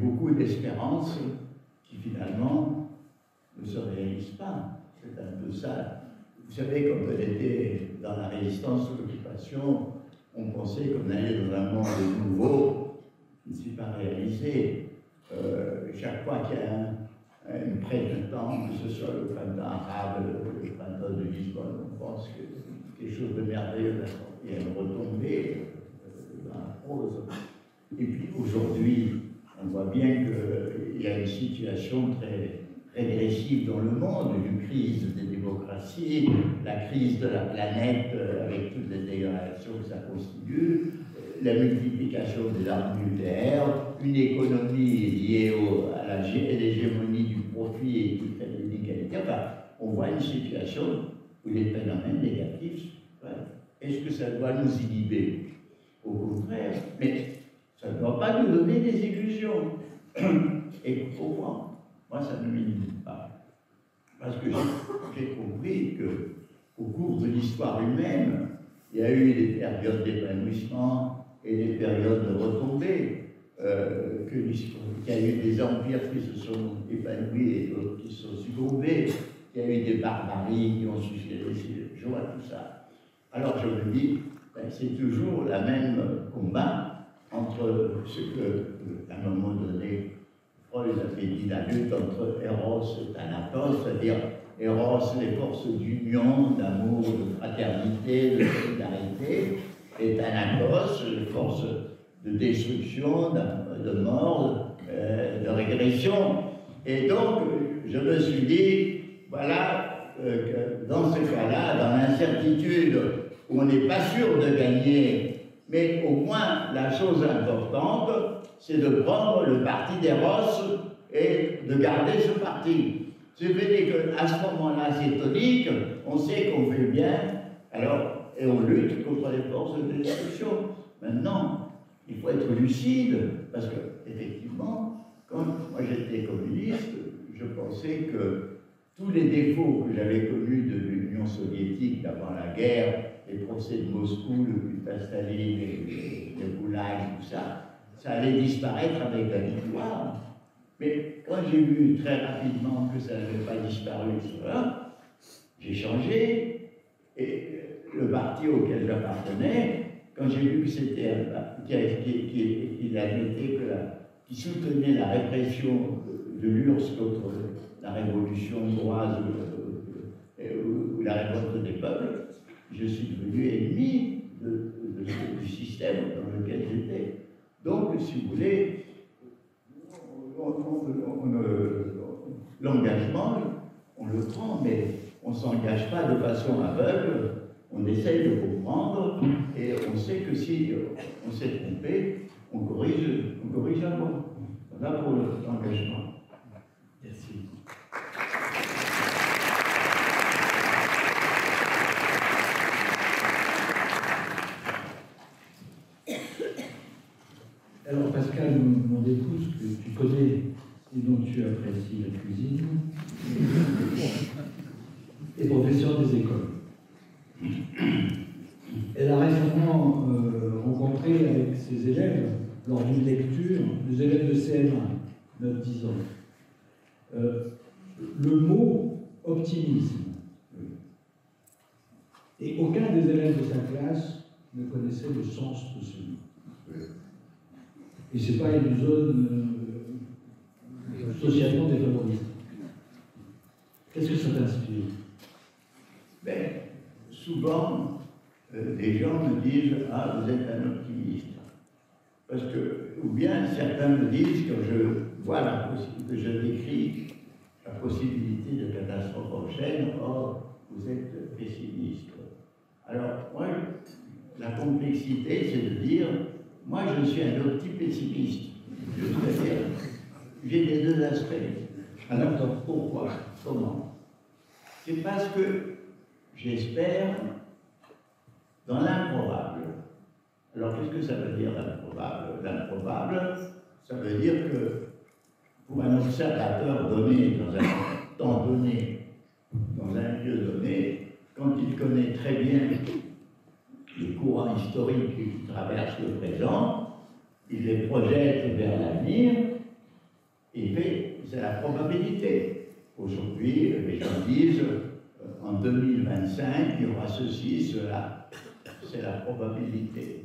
beaucoup d'espérances qui finalement ne se réalisent pas. C'est un peu ça. Vous savez, quand on était dans la résistance de l'occupation, on pensait qu'on allait dans un monde nouveau qui ne s'est pas réalisé. Chaque fois qu'il y a une printemps, que ce soit le printemps arabe, le printemps de Lisbonne, on pense que quelque chose de merveilleux, il y a une retombée dans la prose. Et puis aujourd'hui, on voit bien qu'il y a une situation très régressive dans le monde, une crise des démocraties, la crise de la planète avec toutes les dégradations que ça constitue, la multiplication des armes nucléaires, une économie liée à l'hégémonie du profit et toute l'inégalité. Enfin, on voit une situation où les phénomènes négatifs, est-ce que ça doit nous inhiber? Au contraire, mais ça ne doit pas nous donner des illusions. Et pourquoi? Moi, ça ne m'inhibe pas. Parce que j'ai compris qu'au cours de l'histoire humaine, il y a eu des périodes d'épanouissement et des périodes de retombées, qu'il y a eu des empires qui se sont épanouis et d'autres qui se sont succombés, qu'il y a eu des barbaries qui ont suscité je vois tout ça. Alors je me dis, ben, c'est toujours le même combat entre ce que, à un moment donné, Freud avait dit la lutte entre Eros et Thanatos, c'est-à-dire Eros, les forces d'union, d'amour, de fraternité, de solidarité, et Thanatos, les forces de destruction, de mort, de régression. Et donc, je me suis dit, voilà, que dans ce cas-là, dans l'incertitude où on n'est pas sûr de gagner, mais au moins la chose importante, c'est de prendre le parti d'Eros et de garder ce parti. Ce qui veut dire qu'à ce moment-là, c'est tonique, on sait qu'on fait bien, alors, et on lutte contre les forces de destruction. Maintenant, il faut être lucide, parce que, effectivement, quand moi j'étais communiste, je pensais que tous les défauts que j'avais connus de l'Union soviétique d'avant la guerre, les procès de Moscou, le culte à Staline, les goulags, tout ça, ça allait disparaître avec la victoire. Mais quand j'ai vu très rapidement que ça n'avait pas disparu, j'ai changé. Et le parti auquel j'appartenais, quand j'ai vu que c'était qui soutenait la répression de l'URSS contre la révolution hongroise ou la révolte des peuples, je suis devenu ennemi du système dans lequel j'étais. Donc, si vous voulez, l'engagement, on le prend, mais on ne s'engage pas de façon aveugle. On essaye de comprendre et on sait que si on s'est trompé, on corrige avant. Voilà pour l'engagement. Merci. Alors Pascal, mon épouse, que tu connais et dont tu apprécies la cuisine, est professeure des écoles. Elle a récemment rencontré avec ses élèves, lors d'une lecture, des élèves de CM1, 9-10 ans, le mot optimisme. Et aucun des élèves de sa classe ne connaissait le sens de ce mot. Et ce n'est pas une zone socialement défavorisée. Qu'est-ce que ça t'inspire? Ben, souvent, les gens me disent « Ah, vous êtes un optimiste ». Parce que, ou bien certains me disent, quand je vois que je décris la possibilité de catastrophe prochaine, « Oh, vous êtes pessimiste ». Alors, moi, la complexité, c'est de dire « Moi, je suis un opti-pessimiste ». C'est-à-dire, j'ai les deux aspects. Alors, pourquoi? Comment? C'est parce que j'espère dans l'improbable. Alors, qu'est-ce que ça veut dire l'improbable? L'improbable, ça veut dire que pour un observateur donné, dans un temps donné, dans un lieu donné, quand il connaît très bien les courants historiques qui traversent le présent, il les projette vers l'avenir, et c'est la probabilité. Aujourd'hui, les gens disent en 2025, il y aura ceci, cela. C'est la probabilité.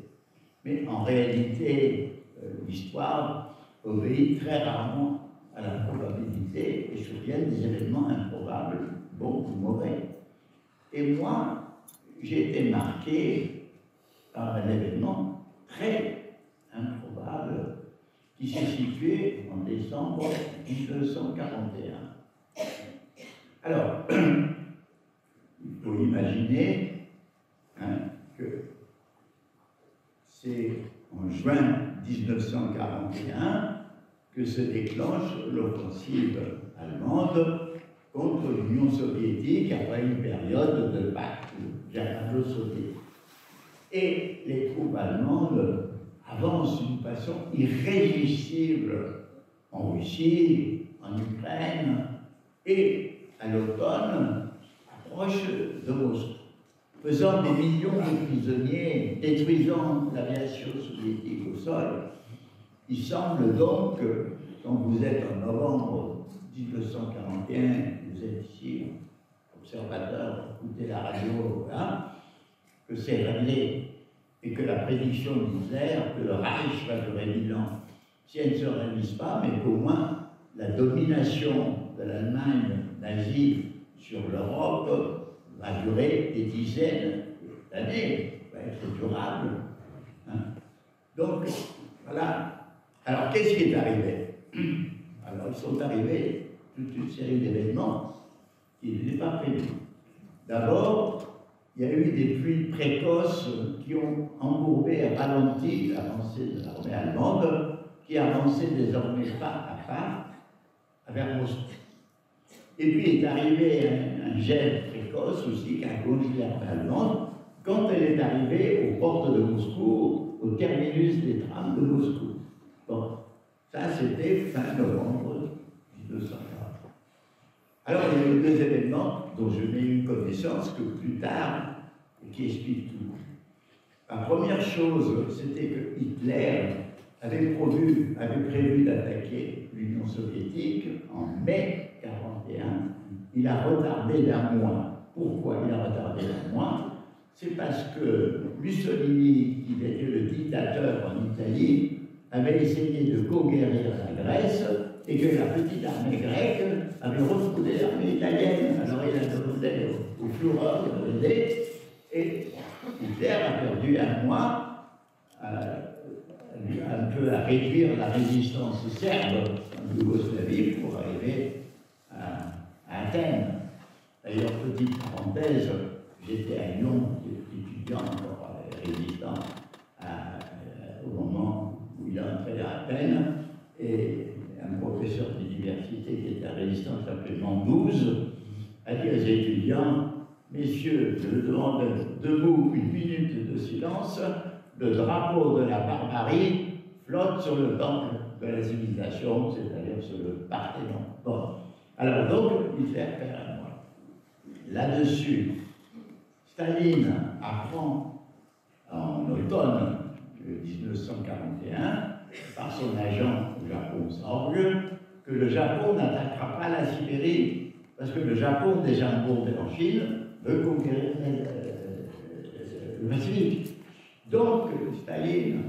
Mais en réalité, l'histoire obéit très rarement à la probabilité et surviennent des événements improbables, bons ou mauvais. Et moi, j'ai été marqué par un événement très improbable qui s'est situé en décembre 1941. Alors, il faut imaginer que c'est en juin 1941 que se déclenche l'offensive allemande contre l'Union soviétique après une période de pacte germano-soviétique. Et les troupes allemandes avancent d'une façon irrésistible en Russie, en Ukraine, et à l'automne approche de Moscou, faisant des millions de prisonniers, détruisant l'aviation soviétique au sol. Il semble donc que, quand vous êtes en novembre 1941, vous êtes ici, observateur, écoutez la radio, voilà, que c'est réglé, et que la prédiction d'Hitler, que le Reich va durer 1000 ans, si elle ne se réalise pas, mais qu'au moins la domination de l'Allemagne nazie sur l'Europe va durer des dizaines d'années, va être durable. Donc, voilà. Alors, qu'est-ce qui est arrivé? Alors, ils sont arrivés toute une série d'événements qui n'étaient pas prévus. D'abord, il y a eu des pluies précoces qui ont embourbé et ralenti l'avancée de l'armée allemande, qui avançait désormais pas à pas vers Moscou. Et puis est arrivé un gel précoce aussi qui a congelé l'armée allemande quand elle est arrivée aux portes de Moscou, au terminus des trams de Moscou. Bon, ça c'était fin novembre 1940. Alors il y a eu deux événements dont je n'ai eu connaissance que plus tard, qui explique tout. La première chose, c'était que Hitler avait prévu d'attaquer l'Union soviétique en mai 1941. Il a retardé d'un mois. Pourquoi il a retardé d'un mois? C'est parce que Mussolini, qui était le dictateur en Italie, avait essayé de conquérir la Grèce et que la petite armée grecque avait refoulé l'armée italienne. Alors il a demandé au Führer de l'aider et Hitler a perdu un mois un peu à réduire la résistance serbe en Yougoslavie pour arriver à Athènes. D'ailleurs, petite parenthèse, j'étais à Lyon, étudiant encore résistant au moment où il est entré à Athènes, et un professeur d'université qui était résistant, qui s'appelait Mandouze, a dit aux étudiants: messieurs, je demande debout une minute de silence, le drapeau de la barbarie flotte sur le temple de la civilisation, c'est-à-dire sur le Parthénon. Bon. Alors donc, Hitler perd un mois. Là-dessus, Staline apprend en automne 1941, par son agent au Japon Sorg, que le Japon n'attaquera pas la Sibérie, parce que le Japon, déjà bombé en Chine, veut conquérir le Pacifique. Donc, Staline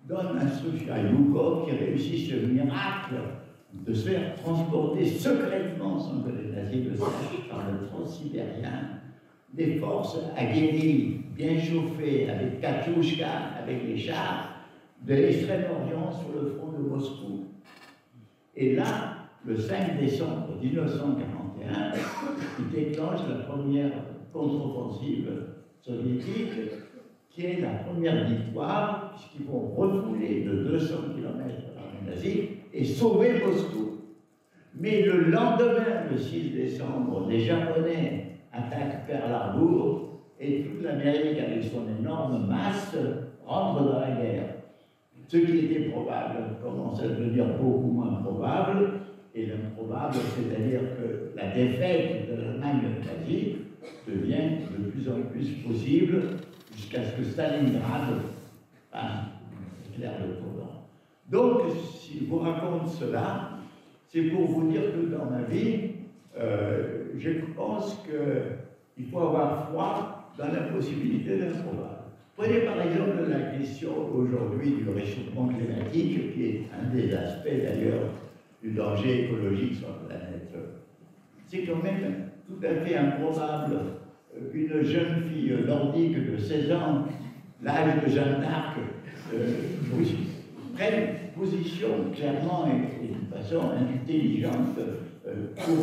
donne instruction à Yukov, qui réussit ce miracle de se faire transporter secrètement, sans que les nazis le sachent, par le transsibérien, des forces aguerries, bien chauffées, avec Katyushka, avec les chars, de l'extrême-orient sur le front de Moscou. Et là, le 5 décembre 1941, il déclenche la première contre-offensive soviétique, qui est la première victoire, puisqu'ils vont refouler de 200 km l'armée nazie et sauver Moscou. Mais le lendemain, le 6 décembre, les Japonais attaquent Pearl Harbor et toute l'Amérique, avec son énorme masse, rentre dans la guerre. Ce qui était probable commence à devenir beaucoup moins probable, et l'improbable, c'est-à-dire que la défaite de l'Allemagne nazie devient de plus en plus possible, jusqu'à ce que Stalingrad éclaire le tournant. Donc, si je vous raconte cela, c'est pour vous dire que dans ma vie, je pense qu'il faut avoir foi dans la possibilité d'improbable. Prenez par exemple la question aujourd'hui du réchauffement climatique, qui est un des aspects d'ailleurs du danger écologique sur la planète. C'est quand même tout à fait improbable qu'une jeune fille nordique de 16 ans, l'âge de Jeanne d'Arc, prenne position clairement et de façon intelligente pour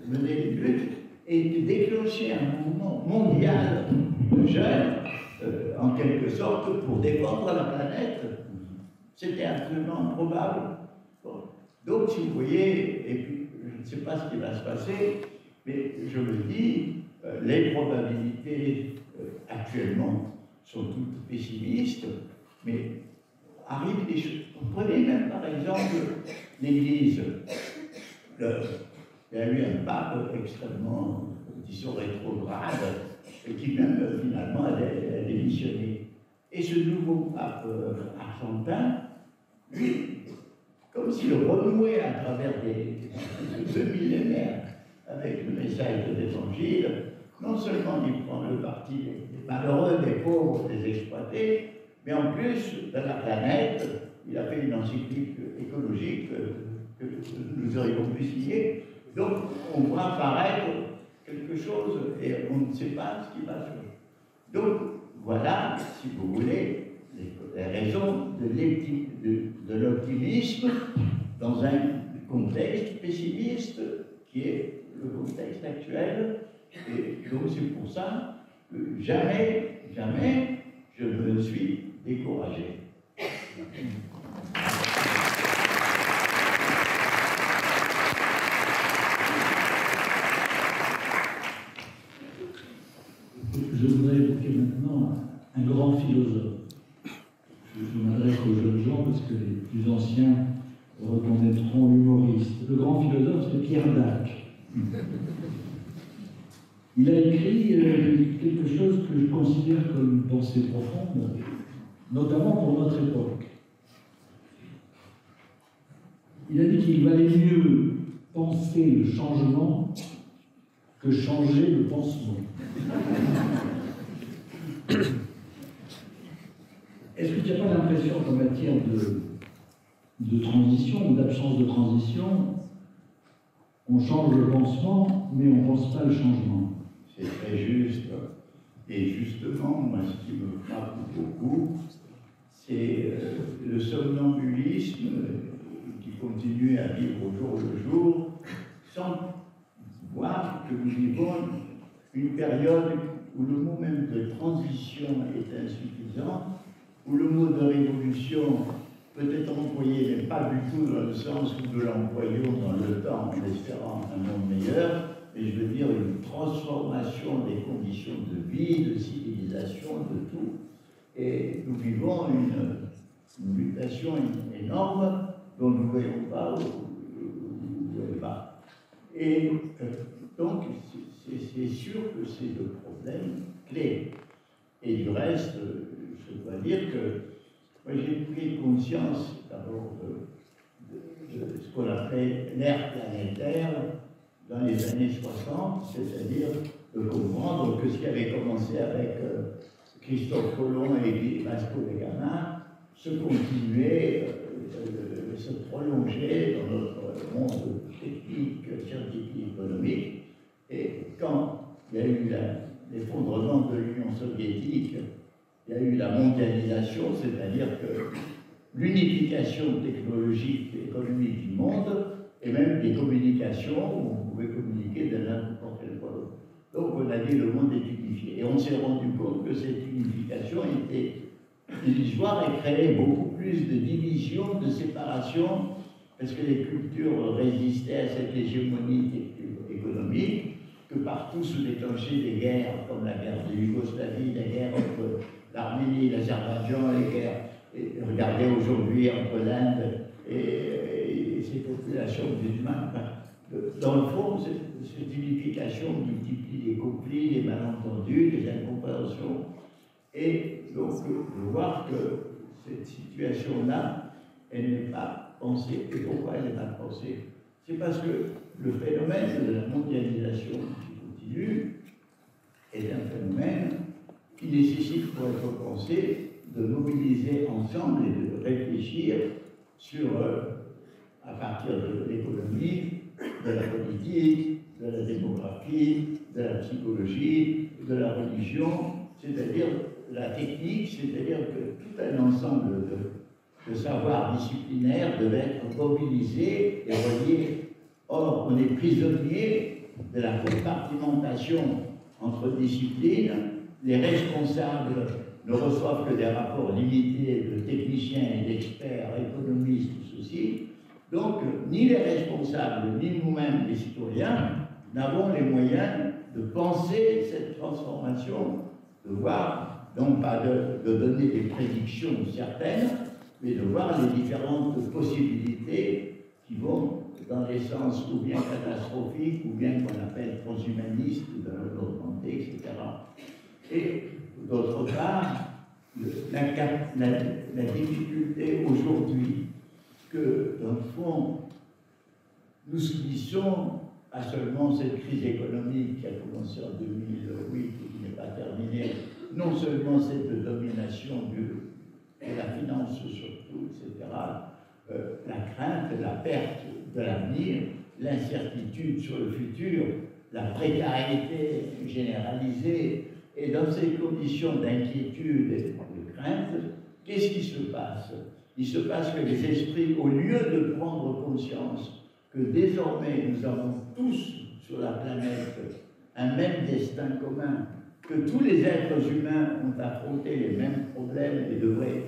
mener les luttes et déclencher un mouvement mondial de jeunes, en quelque sorte, pour défendre la planète. C'était absolument improbable. Bon. Donc, si vous voyez, et puis je ne sais pas ce qui va se passer, mais je me dis, les probabilités actuellement sont toutes pessimistes, mais arrivent des choses. Vous prenez même par exemple l'Église. Il y a eu un pape extrêmement, disons, rétrograde, qui même finalement a démissionné. Et ce nouveau pape argentin, lui, comme s'il renouait à travers deux millénaires avec le message de l'Évangile, non seulement il prend le parti des malheureux, des pauvres, des exploités, mais en plus, dans la planète, il a fait une encyclique écologique que nous aurions pu signer. Donc, on voit apparaître quelque chose et on ne sait pas ce qui va se faire. Donc, voilà, si vous voulez, les raisons de l'optimisme dans un contexte pessimiste qui est le contexte actuel. Et donc, c'est pour ça que jamais, jamais, je ne me suis découragé. Je voudrais évoquer maintenant un grand philosophe. Je m'adresse aux jeunes gens parce que les plus anciens reconnaîtront l'humoriste. Le grand philosophe, c'est Pierre Dac. Il a écrit quelque chose que je considère comme une pensée profonde, notamment pour notre époque. Il a dit qu'il valait mieux penser le changement que changer le pansement. Est-ce que tu n'as pas l'impression qu'en matière de transition ou d'absence de transition, on change le pansement, mais on ne pense pas le changement? C'est très juste. Et justement, moi, ce qui me frappe beaucoup, c'est le somnambulisme qui continue à vivre au jour le jour, sans voir que nous vivons une période où le mot même de transition est insuffisant, où le mot de révolution peut être employé, mais pas du tout dans le sens où nous l'employons dans le temps en espérant un monde meilleur, mais je veux dire une transformation des conditions de vie, de civilisation, de tout. Et nous vivons une mutation énorme dont nous ne voyons pas où elle va. Et donc, c'est sûr que c'est le problème clé. Et du reste, je dois dire que moi j'ai pris conscience d'abord de ce qu'on appelait l'ère planétaire dans les années 60, c'est-à-dire de comprendre que ce qui avait commencé avec Christophe Colomb et Vasco da Gama se continuait, se prolongeait dans notre monde technique, scientifique, économique. Et quand il y a eu l'effondrement de l'Union soviétique, il y a eu la mondialisation, c'est-à-dire que l'unification technologique et économique du monde, et même des communications, où on pouvait communiquer de n'importe quel point. Donc on a dit le monde est unifié. Et on s'est rendu compte que cette unification était illusoire et créait beaucoup plus de divisions, de séparations, parce que les cultures résistaient à cette hégémonie économique, que partout se déclenchaient des guerres, comme la guerre de Yougoslavie, la guerre entre l'Arménie, l'Azerbaïdjan, les guerres. Et regardez aujourd'hui entre l'Inde et ces populations musulmanes. Dans le fond, cette unification multiplie les conflits, les malentendus, les incompréhensions. Et donc, de voir que cette situation-là, elle n'est pas pensée. Et pourquoi elle n'est pas pensée? C'est parce que le phénomène de la mondialisation qui continue est un phénomène qui nécessite, pour être pensé, de mobiliser ensemble et de réfléchir sur, à partir de l'économie, de la politique, de la démographie, de la psychologie, de la religion, c'est-à-dire la technique, c'est-à-dire que tout un ensemble de savoirs disciplinaires devait être mobilisé et relié. Or, on est prisonnier de la compartimentation entre disciplines. Les responsables ne reçoivent que des rapports limités de techniciens et d'experts, économistes, ceci. Donc, ni les responsables, ni nous-mêmes, les citoyens, n'avons les moyens de penser cette transformation, de voir, non pas de donner des prédictions certaines, mais de voir les différentes possibilités qui vont dans les sens ou bien catastrophiques, ou bien qu'on appelle transhumanistes, de l'augmenter, etc. Et d'autre part, la difficulté aujourd'hui que, dans le fond, nous subissons pas seulement cette crise économique qui a commencé en 2008 et qui n'est pas terminée, non seulement cette domination de la finance surtout, etc., la crainte, la perte de l'avenir, l'incertitude sur le futur, la précarité généralisée. Et dans ces conditions d'inquiétude et de crainte, qu'est-ce qui se passe? Il se passe que les esprits, au lieu de prendre conscience que désormais nous avons tous sur la planète un même destin commun, que tous les êtres humains ont affronté les mêmes problèmes et devraient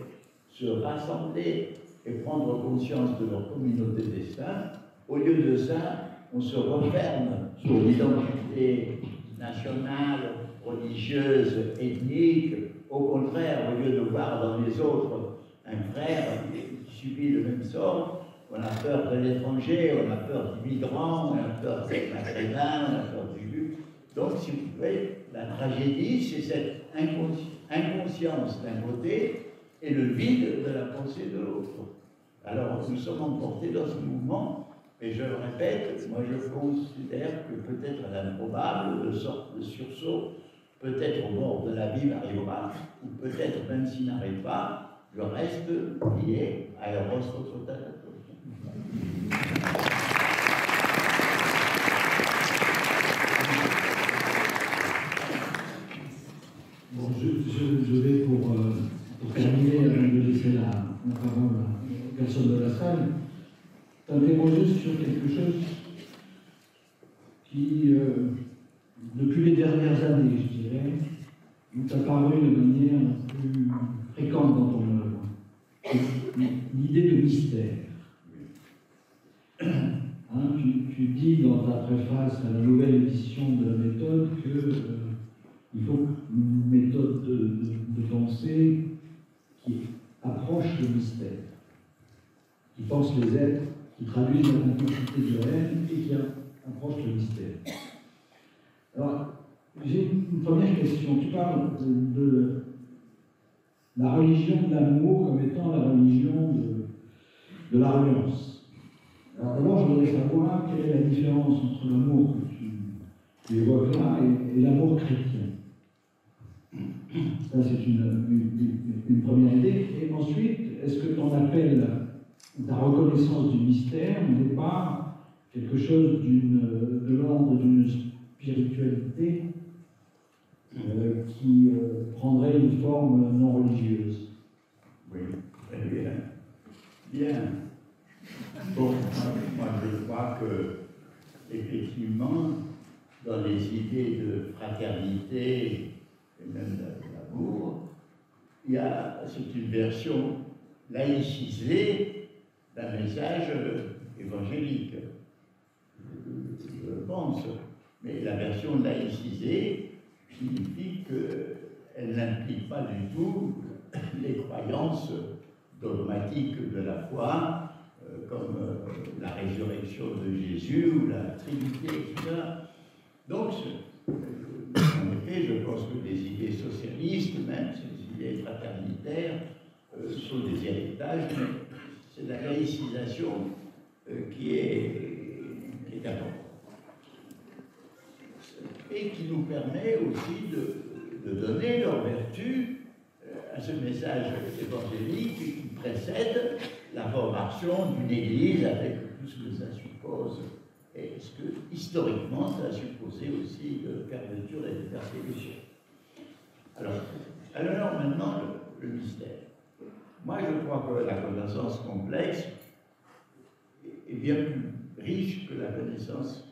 se rassembler et prendre conscience de leur communauté de destin, au lieu de ça, on se referme sur l'identité nationale, religieuse, ethnique. Au contraire, au lieu de voir dans les autres un frère qui subit le même sort, on a peur de l'étranger, on a peur du migrant, on a peur des maghrébins, on a peur du juif. Donc, si vous voulez, la tragédie, c'est cette inconscience d'un côté et le vide de la pensée de l'autre. Alors, nous sommes emportés dans ce mouvement, et je le répète, moi je considère que peut-être à l'improbable, de sorte de sursaut, peut-être au bord de l'abîme arrivera, ou peut-être même s'il n'arrive pas, je reste lié à Eros Totatos. Bon, je vais pour terminer, avant de laisser la parole aux personnes de la salle, t'interroger sur quelque chose qui, depuis les dernières années, je dirais, nous a paru de manière plus fréquente dans ton œuvre. L'idée de mystère. Hein, tu dis dans ta préface à la nouvelle édition de la méthode que il faut une méthode de pensée qui approche le mystère, qui pense les êtres, qui traduisent la complexité du réel et qui approche le mystère. Alors, j'ai une première question. Tu parles de la religion de l'amour comme étant la religion de la reliance. Alors d'abord, je voudrais savoir quelle est la différence entre l'amour que tu évoques là et l'amour chrétien. Ça, c'est une première idée. Et ensuite, est-ce que ton appel, ta reconnaissance du mystère n'est pas quelque chose de l'ordre d'une spiritualité qui prendrait une forme non religieuse? Oui, très bien. Bien. Bon, moi je crois que, effectivement, dans les idées de fraternité et même d'amour, c'est une version laïcisée d'un message évangélique, je pense. Mais la version laïcisée signifie qu'elle n'implique pas du tout les croyances dogmatiques de la foi, comme la résurrection de Jésus ou la Trinité, etc. Donc, en effet, je pense que les idées socialistes, même ces idées fraternitaires, sont des héritages, mais c'est la laïcisation qui est importante. Et qui nous permet aussi de donner leur vertu à ce message évangélique qui précède la formation d'une Église avec tout ce que ça suppose et ce que historiquement ça a supposé aussi de fermeture et de persécution. Alors maintenant le mystère. Moi je crois que la connaissance complexe est bien plus riche que la connaissance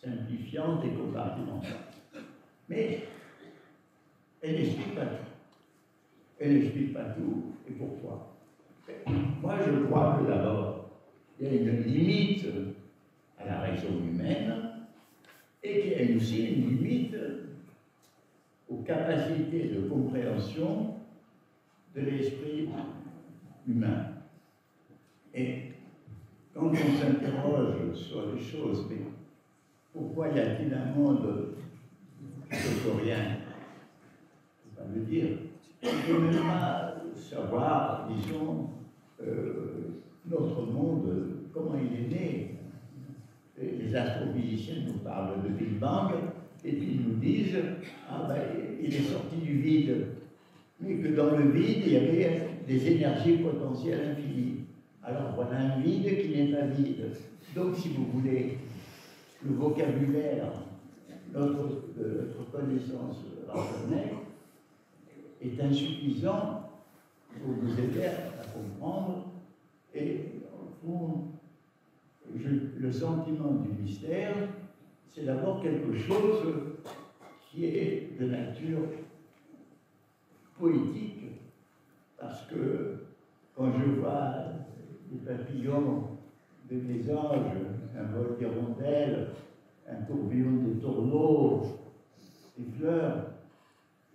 simplifiante et compartimentale. Mais elle n'explique pas tout. Elle n'explique pas tout, et pourquoi? Moi, je crois que d'abord, il y a une limite à la raison humaine, et qu'il y a aussi une limite aux capacités de compréhension de l'esprit humain. Et quand on s'interroge sur les choses, mais pourquoi y a-t-il un monde socorien? Je ne peux pas le dire. On ne peut même pas savoir, disons, notre monde, comment il est né. Les astrophysiciens nous parlent de Big Bang et puis ils nous disent il est sorti du vide, mais que dans le vide, il y avait des énergies potentielles infinies. Alors voilà un vide qui n'est pas vide. Donc, si vous voulez, le vocabulaire de notre connaissance rationnelle est insuffisant pour nous aider à comprendre. Et au fond, le sentiment du mystère, c'est d'abord quelque chose qui est de nature poétique, parce que quand je vois des papillons, des mésanges, un vol d'hirondelles, un tourbillon de tourneaux, des fleurs,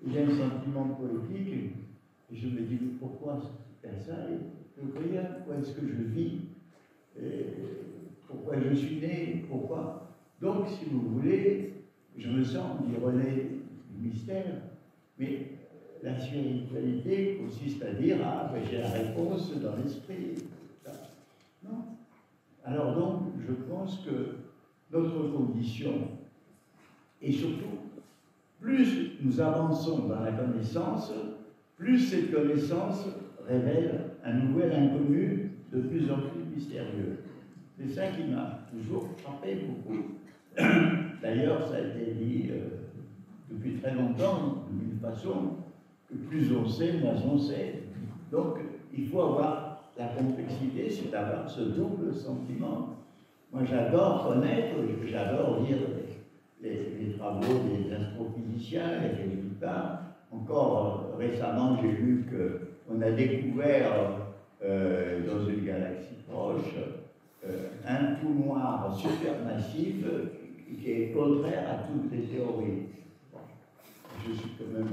il y a un sentiment poétique, et je me dis, mais pourquoi faire ça? Je regarde, pourquoi est-ce que je vis? Et pourquoi je suis né? Pourquoi? Donc, si vous voulez, je me sens du relais du mystère, mais la spiritualité consiste à dire « Ah, ben, j'ai la réponse dans l'esprit. » Non. Alors donc, je pense que notre condition, et surtout, plus nous avançons dans la connaissance, plus cette connaissance révèle un nouvel inconnu de plus en plus mystérieux. C'est ça qui m'a toujours frappé beaucoup. D'ailleurs, ça a été dit depuis très longtemps, de toute façon, que plus on sait, moins on sait. Donc, il faut avoir la complexité, c'est d'avoir ce double sentiment. Moi, j'adore connaître, j'adore lire les travaux des astrophysiciens, les résultats. Encore récemment, j'ai lu qu'on a découvert dans une galaxie proche un trou noir supermassif qui est contraire à toutes les théories. Bon, je suis quand même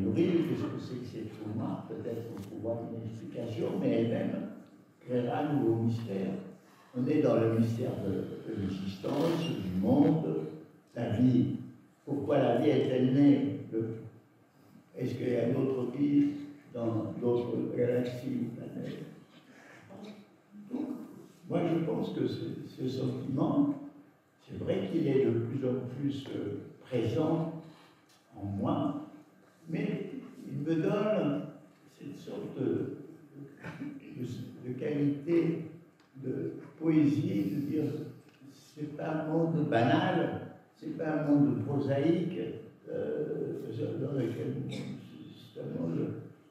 nourri, qu'est-ce que c'est que ces trous noirs? Peut-être qu'on trouvera une explication, mais elle-même créera un nouveau mystère. On est dans le mystère de l'existence, du monde, la vie. Pourquoi la vie est-elle née? Est-ce qu'il y a d'autres vies dans d'autres galaxies ou planètes? Donc, moi je pense que ce sentiment, c'est vrai qu'il est de plus en plus présent en moi, mais il me donne cette sorte de qualité de poésie, de dire c'est pas un monde banal, c'est pas un monde prosaïque, dans lequel c'est un monde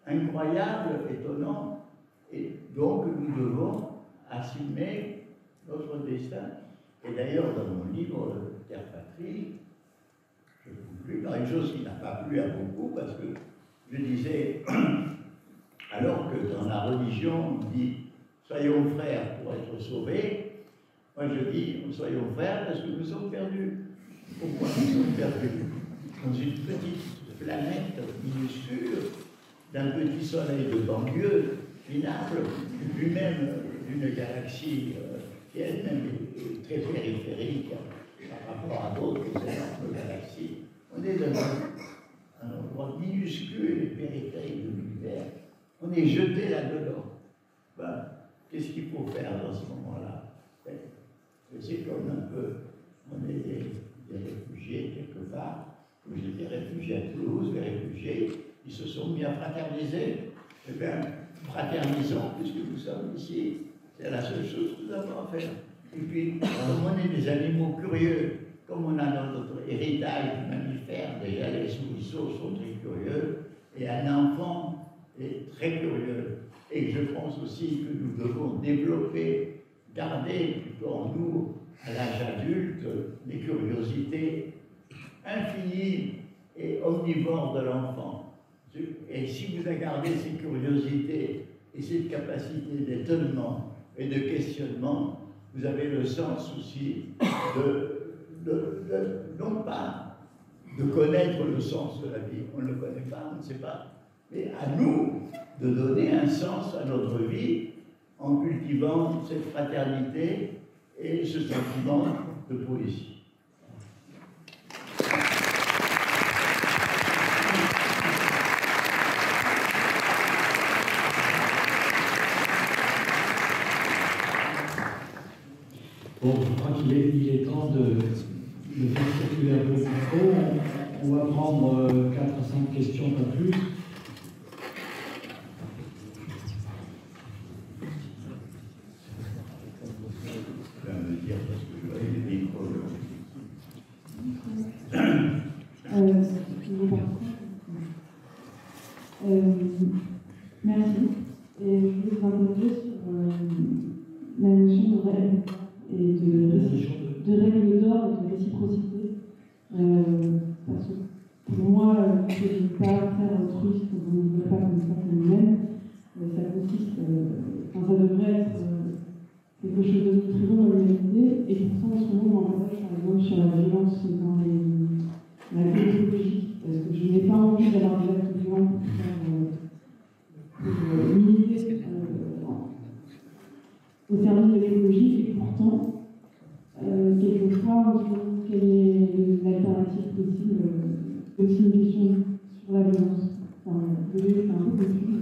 incroyable, étonnant, et donc nous devons assumer notre destin. Et d'ailleurs, dans mon livre Terre Patrie, je conclue par une chose qui n'a pas plu à beaucoup, parce que je disais, alors que dans la religion, on dit soyons frères pour être sauvés, moi je dis soyons frères parce que nous sommes perdus. Pourquoi nous sommes perdus? Dans une petite planète minuscule, d'un petit soleil de banlieue, minable, lui-même d'une galaxie qui elle-même est très périphérique par rapport à d'autres énormes galaxies. On est dans un endroit minuscule et périphérique de l'univers. On est jeté là-dedans. Ben, qu'est-ce qu'il faut faire dans ce moment-là? C'est comme un peu, on est des réfugiés quelque part. Comme j'ai des réfugiés à Toulouse, les réfugiés, ils se sont mis à fraterniser. Eh bien, fraternisons puisque nous sommes ici. C'est la seule chose que nous avons à faire. Et puis, comme on est des animaux curieux, comme on a notre héritage mammifère, déjà les soubrisseaux sont très curieux, et un enfant est très curieux. Et je pense aussi que nous devons développer, garder plutôt en nous, à l'âge adulte, les curiosités infinies et omnivores de l'enfant. Et si vous gardez ces curiosités et cette capacité d'étonnement et de questionnement, vous avez le sens aussi non pas de connaître le sens de la vie, on ne le connaît pas, on ne sait pas, mais à nous de donner un sens à notre vie en cultivant cette fraternité et ce sentiment de poésie. Bon, je crois qu'il est temps de faire circuler un peu le micro. On va prendre 4 à 5 questions, pas plus. Merci. Et je voulais vous interroger sur la notion de règle et de règle d'or et de réciprocité. Parce que pour moi, je ne veux pas faire altruiste, vous ne voulez pas comme ça comme vous-même. Ça consiste, ça devrait être quelque chose de très bon dans l'humanité. Et pourtant, en ce moment, on m'interroge par exemple sur la violence dans la vie écologique. Parce que je n'ai pas envie d'avoir des actes violents pour militer au service de l'écologie, et pourtant, quelquefois, on se demande quelle est l'alternative narratif possible, aussi une question sur la violence. Enfin, désolé, c'est un peu possible.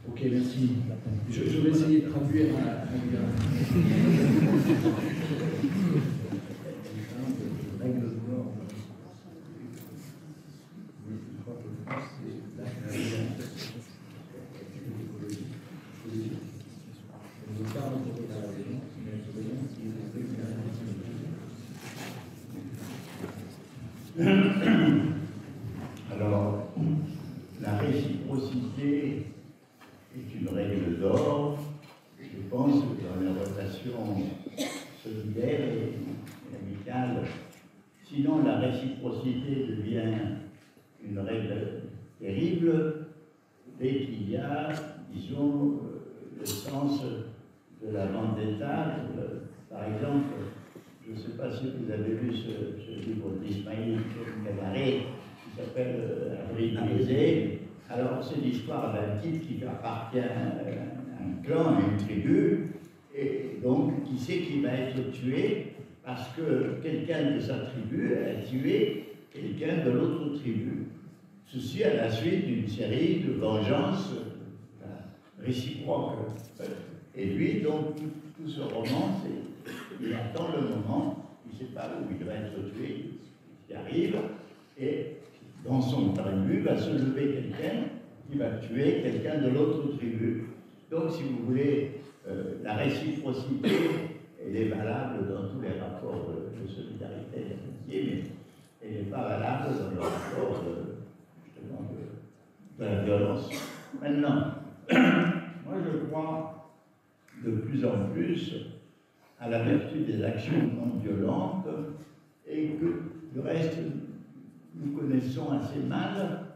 Ok, merci. Je vais essayer de traduire Alors, la réciprocité est une règle d'or, je pense, dans les relations solidaires et amicales. Sinon, la réciprocité devient une règle terrible dès qu'il y a, disons, le sens de la vendetta. Par exemple, je ne sais pas si vous avez lu ce livre d'Ismaïl Kavaré qui s'appelle Abri brisé. Alors, c'est l'histoire d'un type qui appartient à un clan, à une tribu, et donc qui sait qu'il va être tué parce que quelqu'un de sa tribu a tué quelqu'un de l'autre tribu. Ceci à la suite d'une série de vengeances réciproques. Et lui, donc, tout ce roman, il attend le moment, il ne sait pas où il va être tué, il arrive, et dans son tribu va se lever quelqu'un qui va tuer quelqu'un de l'autre tribu. Donc, si vous voulez, la réciprocité, elle est valable dans tous les rapports de solidarité et d'amitié, mais elle n'est pas valable dans le rapport justement de la violence. Maintenant, moi je crois de plus en plus à la vertu des actions non violentes et que, du reste, nous connaissons assez mal,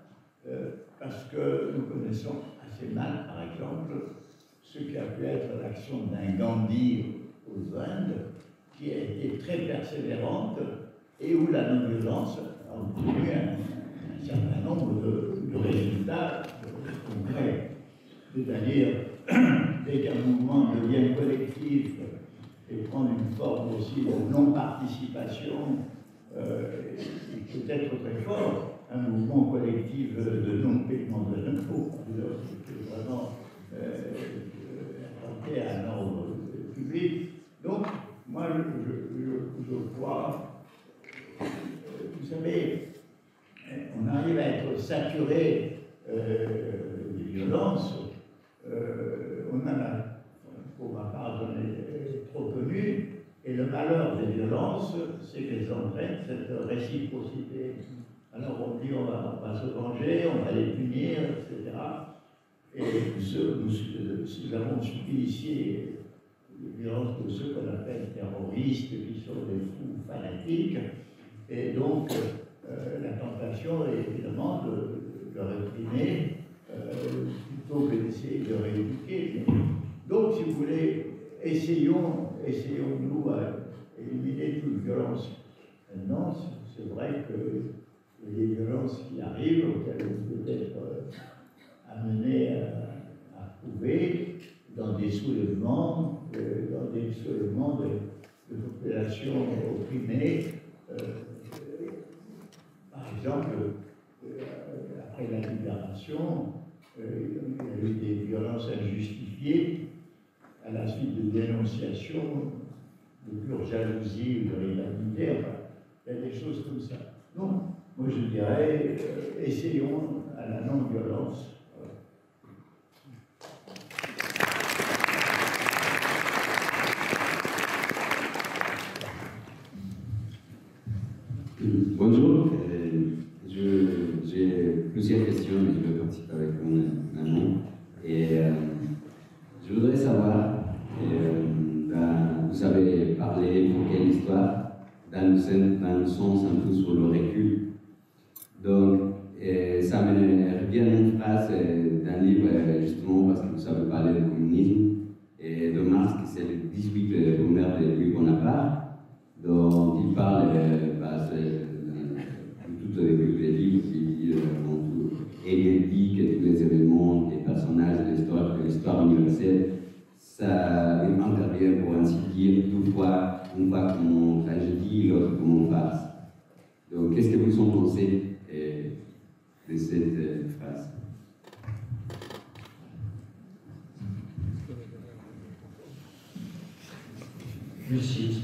parce que nous connaissons assez mal, par exemple, ce qui a pu être l'action d'un Gandhi aux Indes, qui a été très persévérante et où la non-violence a obtenu un certain nombre de résultats concrets. C'est-à-dire, dès qu'un mouvement devient collectif et prend une forme aussi de non-participation, il peut être très fort. Un mouvement collectif de non-paiement de l'impôt, qui est vraiment attenté à un ordre public. Donc, moi, je crois, vous savez, on arrive à être saturé des violences. On en a, pour ma part, j'en ai trop connu, et le malheur des violences, c'est qu'elles entraînent cette réciprocité. Alors on dit on va se venger, on va les punir, etc. Et nous avons subi ici les violences de ceux qu'on appelle terroristes, qui sont des fous fanatiques, et donc la tentation est évidemment de réprimer plutôt que d'essayer de rééduquer. Donc, si vous voulez, essayons-nous à éliminer toute violence. Maintenant, c'est vrai que les violences qui arrivent, auxquelles on peut être amené à prouver dans des soulèvements de populations opprimées. Par exemple, après la libération, il y a eu des violences injustifiées à la suite de dénonciations, de pure jalousie ou de rivalité. Enfin, il y a des choses comme ça. Donc, moi je dirais, essayons à la non-violence. Bonjour, j'ai plusieurs questions, mais je vais participer avec mon amant. Et je voudrais savoir, vous avez parlé pour quelle histoire, dans le sens un peu sur le recul. Donc, ça me revient une phrase d'un livre, justement, parce que vous avez parlé du communisme, et de Marx, qui c'est le 18 Bonheur de Louis Bonaparte, dont il parle, tout au début du livre, qui dit et il dit que tous les événements, les personnages de l'histoire universelle ça intervient pour ainsi dire une fois comme tragédie, l'autre comme farce. Donc, qu'est-ce que vous en pensez de cette phrase? Merci.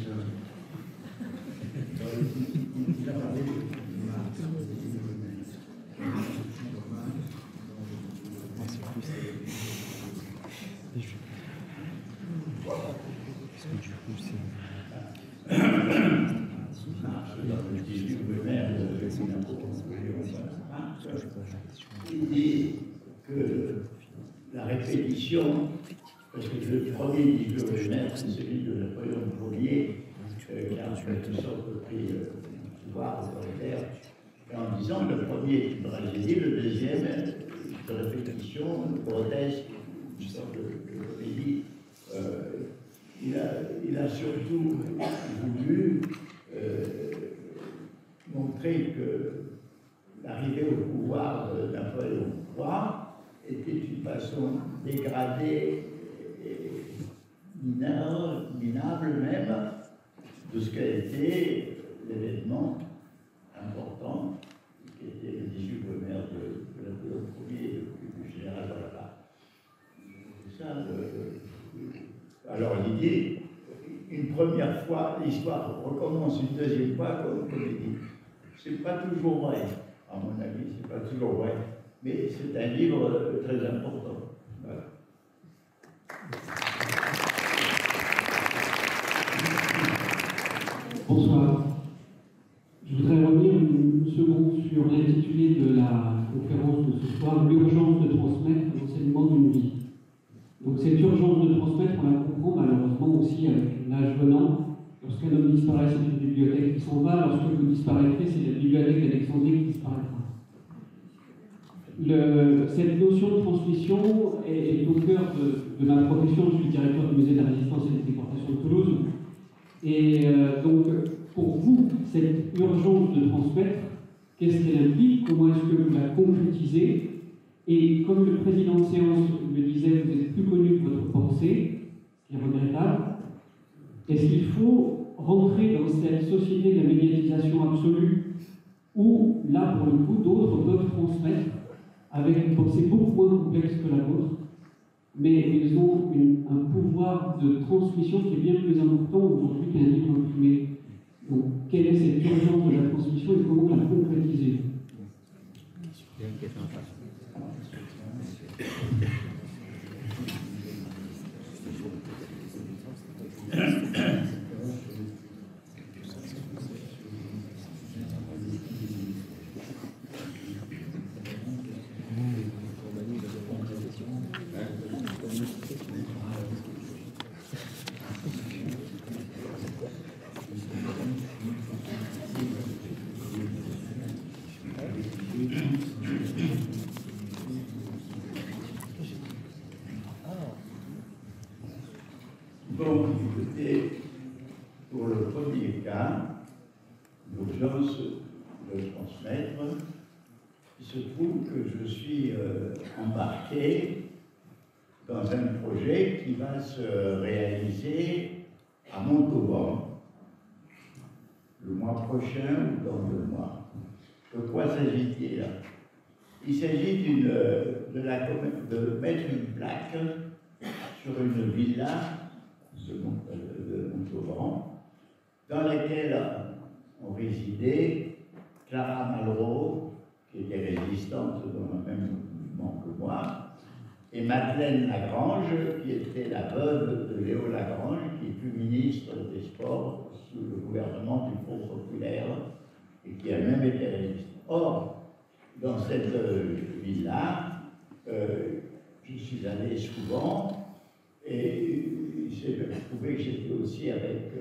Il dit que la répétition, parce que le premier dit que c'est celui de Napoléon Ier, qui a en quelque sorte pris le pouvoir autoritaire, en disant que le premier est une tragédie, le deuxième, de répétition, grotesque, une sorte de comédie. Il a surtout voulu montrer que l'arrivée au pouvoir de Napoléon III était une façon dégradée et minable même de ce qu'a été l'événement important qui était le 18 brumaire de Napoléon Ier et du général Bonaparte. C'est ça alors l'idée, une première fois, l'histoire recommence une deuxième fois comme comédie. C'est pas toujours vrai, à mon avis, c'est pas toujours vrai, mais c'est un livre très important. Voilà. Bonsoir. Je voudrais revenir une seconde sur l'intitulé de la conférence de ce soir, l'urgence de transmettre l'enseignement d'une vie. Donc cette urgence de transmettre, on la comprend malheureusement aussi avec l'âge venant. Lorsqu'un homme disparaît, c'est une bibliothèque qui s'en va. Lorsque vous disparaîtrez, c'est la bibliothèque d'Alexandrie qui disparaîtra. Cette notion de transmission est au cœur de ma profession. Je suis directeur du musée de la résistance et des déportations de Toulouse. Et donc, pour vous, cette urgence de transmettre, qu'est-ce qu'elle implique? Comment est-ce que vous la concrétisez? Et comme le président de séance le disait, vous êtes plus connu que votre pensée, ce qui est regrettable. Est-ce qu'il faut rentrer dans cette société de la médiatisation absolue où, là, pour le coup, d'autres peuvent transmettre avec une pensée beaucoup moins complexe que la vôtre, mais ils ont un pouvoir de transmission qui est bien plus important aujourd'hui qu'un livre imprimé. Donc, quelle est cette urgence de la transmission et comment la concrétiser? Bon, écoutez, pour le premier cas, l'urgence de transmettre, il se trouve que je suis embarqué dans un projet qui va se réaliser à Montauban le mois prochain ou dans 2 mois. De quoi s'agit-il? Il s'agit de mettre une plaque sur une villa de Montauban, dans laquelle ont résidé Clara Malraux, qui était résistante dans le même mouvement que moi, et Madeleine Lagrange, qui était la veuve de Léo Lagrange, qui fut ministre des Sports sous le gouvernement du Front populaire, et qui a même été résistante. Or, dans cette villa, je suis allé souvent, et il s'est trouvé que j'étais aussi avec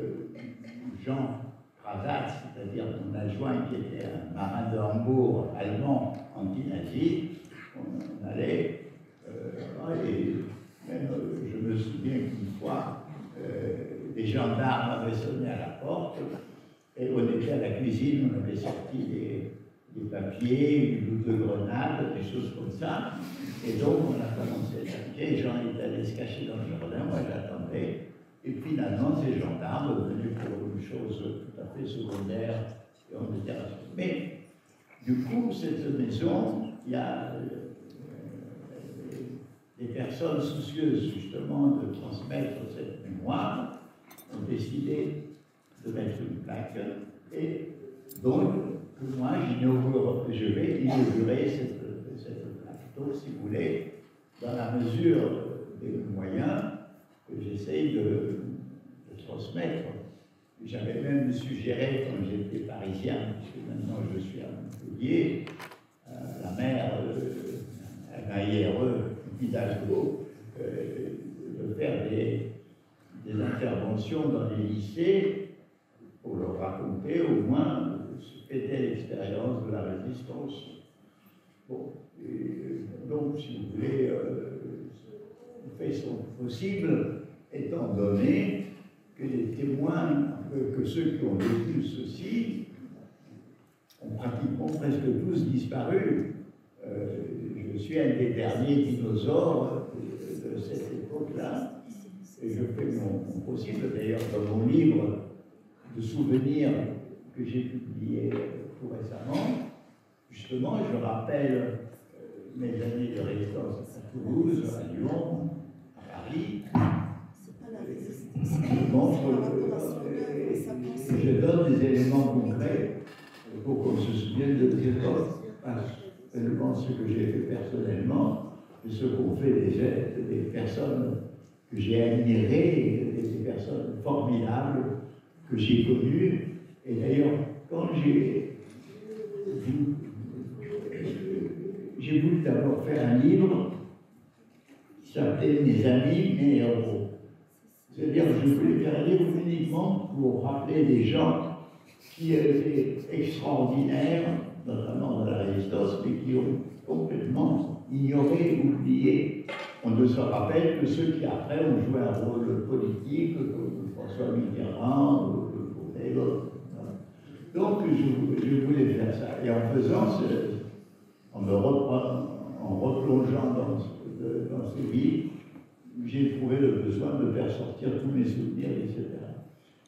Jean Krasatz, c'est-à-dire mon adjoint qui était un marin de Hambourg allemand anti-nazi. On allait, et même je me souviens qu'une fois, des gendarmes avaient sonné à la porte, et on était à la cuisine, on avait sorti des papiers, une ou deux grenades, des choses comme ça. Et donc, on a commencé à attaquer. Jean est allé se cacher dans le jardin, moi j'attendais. Et finalement, ces gendarmes venus pour une chose tout à fait secondaire, et on était rassurés. Mais, du coup, cette maison, il y a des personnes soucieuses, justement, de transmettre cette mémoire, ont décidé de mettre une plaque. Et donc, moi, je vais inaugurer cette plaque. Donc, si vous voulez, dans la mesure des moyens que j'essaye de transmettre, j'avais même suggéré, quand j'étais parisien, puisque maintenant je suis à Montpellier, la maire, à IRE, Hidalgo, de faire des interventions dans les lycées pour leur raconter au moins ce qu'était l'expérience de la résistance. Bon, donc, si vous voulez, les faits sont possibles, étant donné que les témoins, que ceux qui ont vécu ceci, ont pratiquement presque tous disparu. Je suis un des derniers dinosaures de cette époque-là, et je fais mon possible, d'ailleurs, dans mon livre de souvenirs que j'ai publié tout récemment. Justement, je rappelle mes années de résidence à Toulouse, à Lyon, à Paris. Je donne des éléments concrets pour qu'on se souvienne de ces époques, pas ce que j'ai fait personnellement, mais ce qu'ont fait des personnes que j'ai admirées, des personnes formidables que j'ai connues. Et d'ailleurs, quand j'ai voulu d'abord faire un livre qui s'appelait Mes amis, mes héros. C'est-à-dire que je voulais faire un livre uniquement pour rappeler des gens qui étaient extraordinaires, notamment dans la résistance, mais qui ont complètement ignoré, oublié. On ne se rappelle que ceux qui après ont joué un rôle politique, comme François Mitterrand ou d'autres. Donc je voulais faire ça. Et en faisant en replongeant dans ce livre, j'ai trouvé le besoin de faire sortir tous mes souvenirs, etc.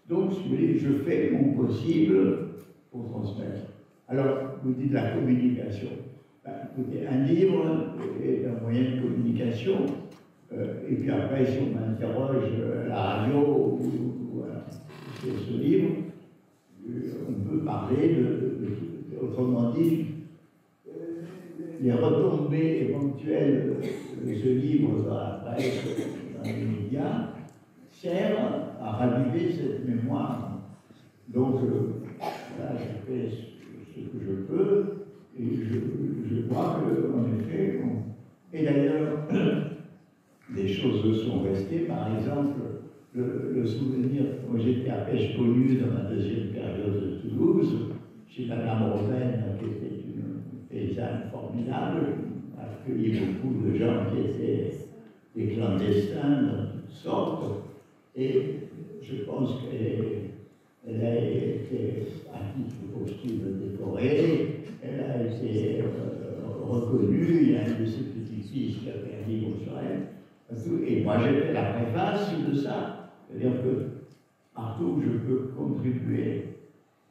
Donc, si vous voulez, je fais mon possible pour transmettre. Alors, vous dites la communication. Ben, écoutez, un livre est un moyen de communication, et puis après, si on m'interroge à la radio ou sur ce livre, on peut parler autrement dit, les retombées éventuelles de ce livre dans la presse, dans les médias, servent à raviver cette mémoire. Donc, là, je fais ce que je peux, et je crois qu'en effet, et d'ailleurs, des choses sont restées. Par exemple, le souvenir, moi j'étais à Pêche-Connue dans ma deuxième période de Toulouse, chez Madame Romaine, qui était une paysanne formidable, a accueilli beaucoup de gens qui étaient des clandestins de toutes sortes, et je pense qu'elle a été à titre posthume décorée, elle a été reconnue, il y a un de ses petits-fils qui a fait un livre sur elle, et moi j'ai fait la préface de ça, c'est-à-dire que partout où je peux contribuer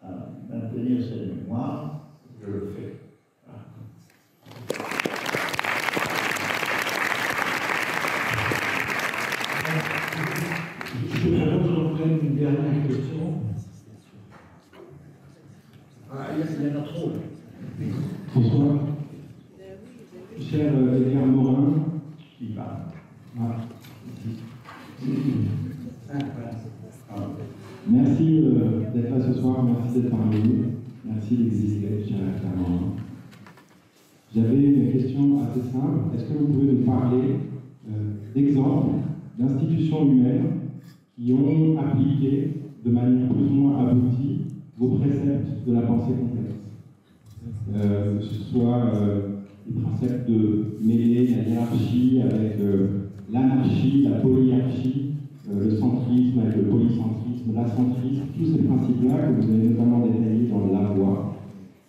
à maintenir cette mémoire, je le fais. Je propose qu'on prenne une dernière question. Ah, il y en a trop. Bonsoir. Cher Edgar Morin, Qui parle. ah, Voilà. merci d'être là ce soir, merci d'être parmi nous, merci d'exister, cher Edgar Morin. J'avais une question assez simple. Est-ce que vous pouvez nous parler d'exemples d'institutions humaines qui ont appliqué de manière plus ou moins aboutie vos préceptes de la pensée complexe, que ce soit les préceptes de mêler la hiérarchie avec l'anarchie, la polyarchie, le centrisme avec le polycentrisme, l'acentrisme, tous ces principes-là que vous avez notamment détaillés dans La Voix.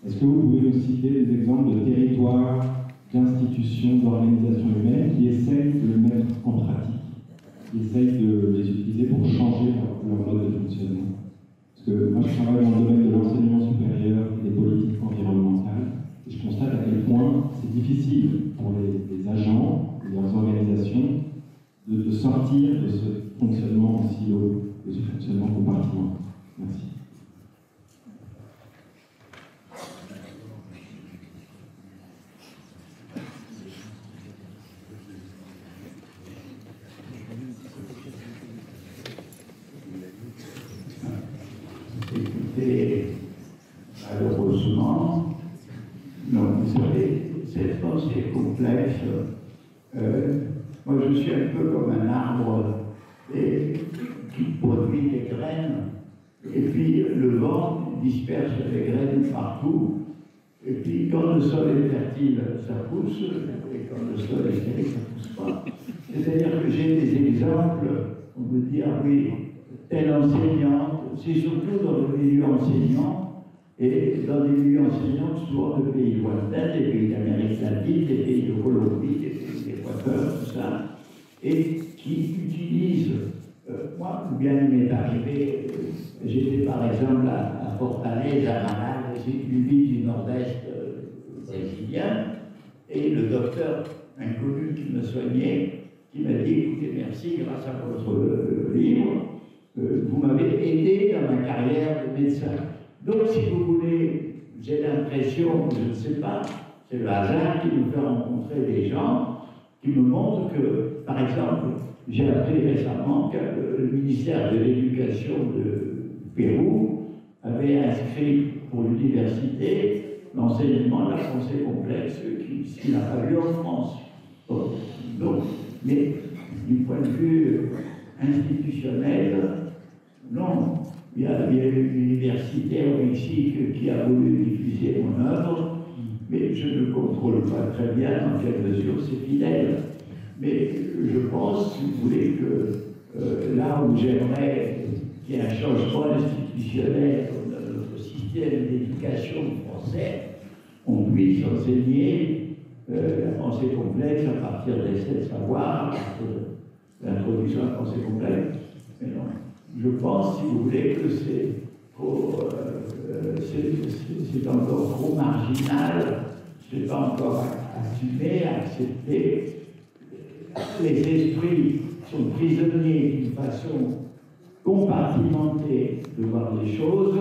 Est-ce que vous pouvez nous citer des exemples de territoires, d'institutions, d'organisations humaines qui essayent de le mettre en pratique, qui essayent de les utiliser pour changer leur mode de fonctionnement? Parce que moi, je travaille dans le domaine de l'enseignement supérieur et des politiques environnementales, et je constate à quel point c'est difficile pour les agents et leurs organisations de sortir de ce fonctionnement en silo, de ce fonctionnement compartimental. Merci. Écoutez, malheureusement, non, vous savez, cette pensée complexe, moi je suis un peu comme un arbre qui produit des graines, et puis le vent disperse les graines partout, et puis quand le sol est fertile, ça pousse, et quand le sol est stérile, ça ne pousse pas. C'est-à-dire que j'ai des exemples, on peut dire, oui, telle enseignante, c'est surtout dans le milieu enseignant, et dans les milieux enseignants, souvent de pays lointains, des pays d'Amérique latine, des pays de Colombie, des pays d'Équateur, tout ça, et qui utilisent, moi, bien il m'est arrivé, j'étais par exemple à Fortaleza, à Manaus, c'est une ville du nord-est brésilien, et le docteur inconnu qui me soignait, qui m'a dit, écoutez, merci, grâce à votre livre, vous m'avez aidé dans ma carrière de médecin. Donc, si vous voulez, j'ai l'impression, je ne sais pas, c'est le hasard qui nous fait rencontrer des gens qui me montrent que, par exemple, j'ai appris récemment que le ministère de l'Éducation du Pérou avait inscrit pour l'université l'enseignement de la pensée complexe qu'il n'a pas eu en France. Donc, mais du point de vue institutionnel, non. Il y a eu une université au Mexique qui a voulu diffuser mon œuvre, mais je ne contrôle pas très bien dans quelle mesure c'est fidèle. Mais je pense, si vous voulez, que là où j'aimerais qu'il y ait un changement institutionnel dans notre système d'éducation français, on puisse enseigner la pensée complexe à partir des 7 savoirs, à partir de l'introduction à la pensée complexe. Mais non. Je pense, si vous voulez, que c'est encore trop marginal, c'est pas encore assumé, accepté. Les esprits sont prisonniers d'une façon compartimentée de voir les choses,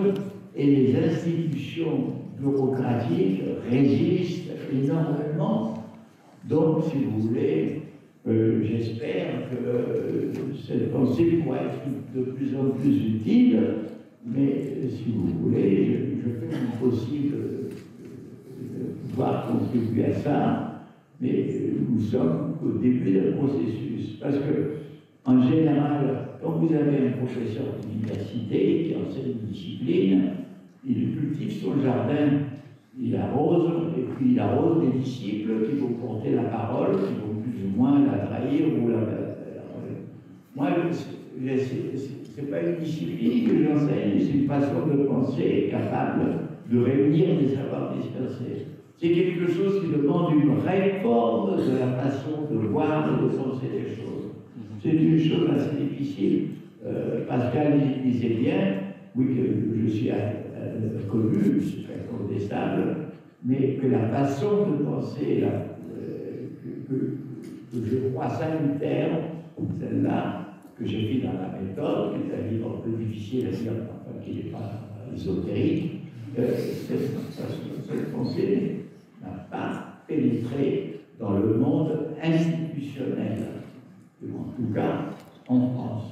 et les institutions bureaucratiques résistent énormément. Donc, si vous voulez, j'espère que cette pensée pourra être de plus en plus utile, mais si vous voulez, je fais mon possible de pouvoir contribuer à ça, mais nous sommes au début d'un processus. Parce que, en général, quand vous avez un professeur d'université qui enseigne une discipline, il cultive son jardin, il arrose, et puis il arrose des disciples qui vont porter la parole, qui vont plus ou moins la trahir ou la moi, c'est pas une discipline que j'enseigne, c'est une façon de penser capable de réunir des savoirs dispersés. C'est quelque chose qui demande une réforme de la façon de voir et de penser les choses. C'est une chose assez difficile. Pascal disait bien, oui, que je suis connu, c'est incontestable, mais que la façon de penser que je crois salutaire, celle-là, que j'ai fait dans la méthode, qui est un livre un peu difficile à lire, enfin, qui n'est pas ésotérique, cette pensée n'a pas pénétré dans le monde institutionnel, en tout cas en France.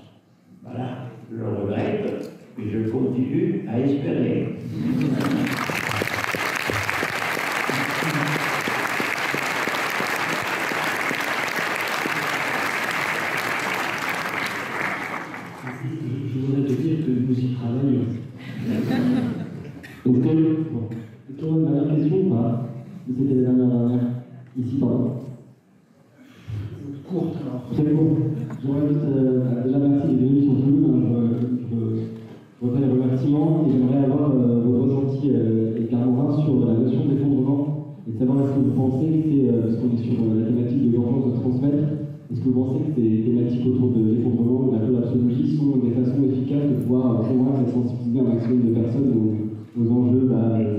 Voilà, je le regrette, et je continue à espérer. Je voudrais te dire que nous y travaillons. Donc, tu as une dernière question ou pas? C'était la dernière. Ici, pardon. Courte alors. Très court. J'aurais déjà merci d'être venu sur Toulouse. Je refais les remerciements et j'aimerais avoir vos ressentis Carmorin sur la notion d'effondrement et de savoir est-ce que vous pensez que c'est, parce qu'on est sur la thématique de l'urgence de transmettre, est-ce que vous pensez que ces thématiques autour de l'effondrement, de la collapsologie sont des façons efficaces de pouvoir convaincre et sensibiliser un maximum de personnes aux enjeux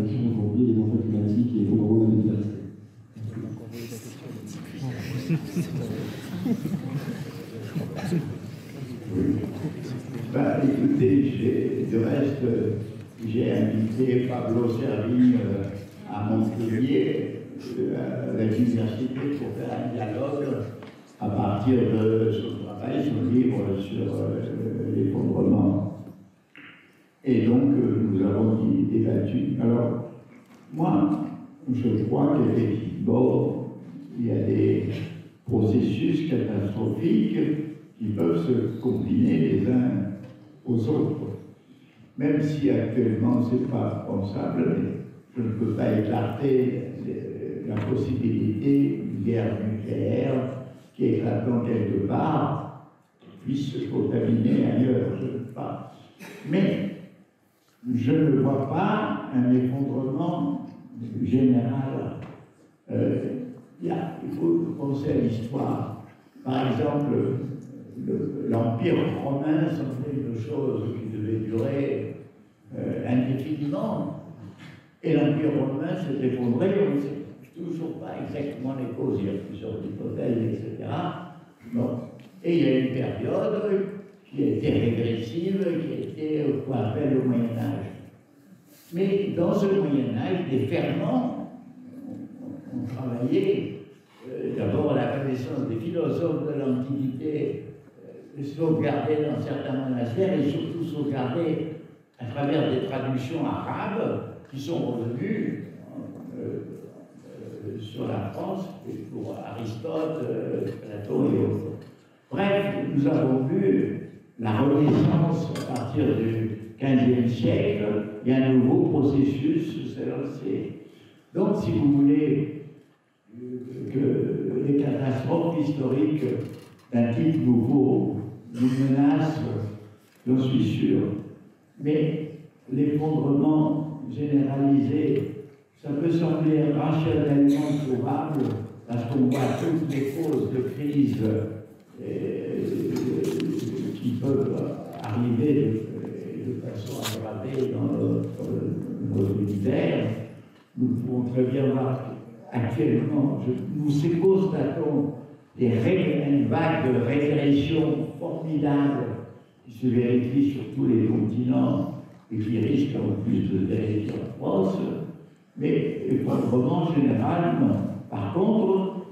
qui sont aujourd'hui les enjeux climatiques et l'effondrement de la biodiversité? Écoutez, de reste, j'ai invité Pablo Servigne à Montpellier, à l'université, pour faire un dialogue à partir de son travail, son livre sur l'effondrement. Et donc, nous avons débattu. Alors, moi, je crois qu'effectivement, il y a des processus catastrophiques qui peuvent se combiner les uns aux autres. Même si actuellement ce n'est pas pensable, mais je ne peux pas écarter la possibilité d'une guerre nucléaire qui éclatant quelque part puisse se contaminer ailleurs, je ne sais pas. Mais je ne vois pas un effondrement général. Il faut penser à l'histoire. Par exemple, l'Empire romain semblait une chose qui devait durer indéfiniment. Et l'Empire romain s'est effondré, on ne sait toujours pas exactement les causes, il y a plusieurs hypothèses, etc. Bon. Et il y a une période qui a été régressive, qui a été qu'on appelle le Moyen-Âge. Mais dans ce Moyen-Âge, des ferments ont travaillé. D'abord, la connaissance des philosophes de l'Antiquité sauvegardée dans certains monastères et surtout sauvegardée à travers des traductions arabes qui sont revenues sur la France pour Aristote, Platon et autres. Bref, nous avons vu la Renaissance à partir du XVe siècle, il y a un nouveau processus s'est lancé. Donc, si vous voulez que les catastrophes historiques d'un type nouveau nous menacent, j'en suis sûr. Mais l'effondrement généralisé, ça peut sembler rationnellement probable parce qu'on voit toutes les causes de crise qui peuvent arriver de façon aggravée dans notre univers. Nous pouvons très bien voir actuellement, nous constatons une vague de régression formidable qui se vérifie sur tous les continents et qui risque en plus de vérifier en France, mais effondrement général, non. Par contre,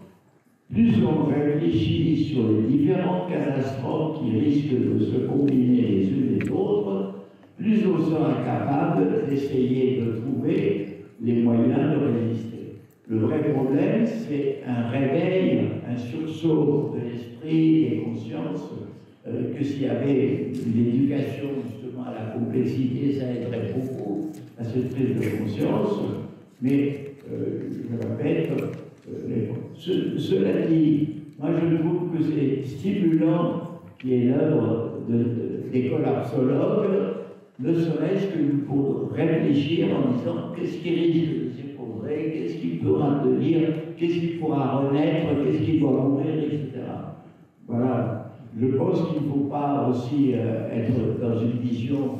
plus on réfléchit sur les différentes catastrophes qui risquent de se combiner les unes les autres, plus on sera capable d'essayer de trouver les moyens de résister. Le vrai problème, c'est un réveil, un sursaut de l'esprit et conscience, que s'il y avait une éducation justement à la complexité, ça aiderait beaucoup à cette prise de conscience. Mais, je répète, cela dit, moi je trouve que c'est stimulant qu'il y ait l'œuvre des collapsologues, ne serait-ce que pour réfléchir en disant qu'est-ce qui risque de s'effondrer, qu'est-ce qui pourra devenir, qu'est-ce qui pourra renaître, qu'est-ce qui doit mourir, etc. Voilà. Je pense qu'il ne faut pas aussi être dans une vision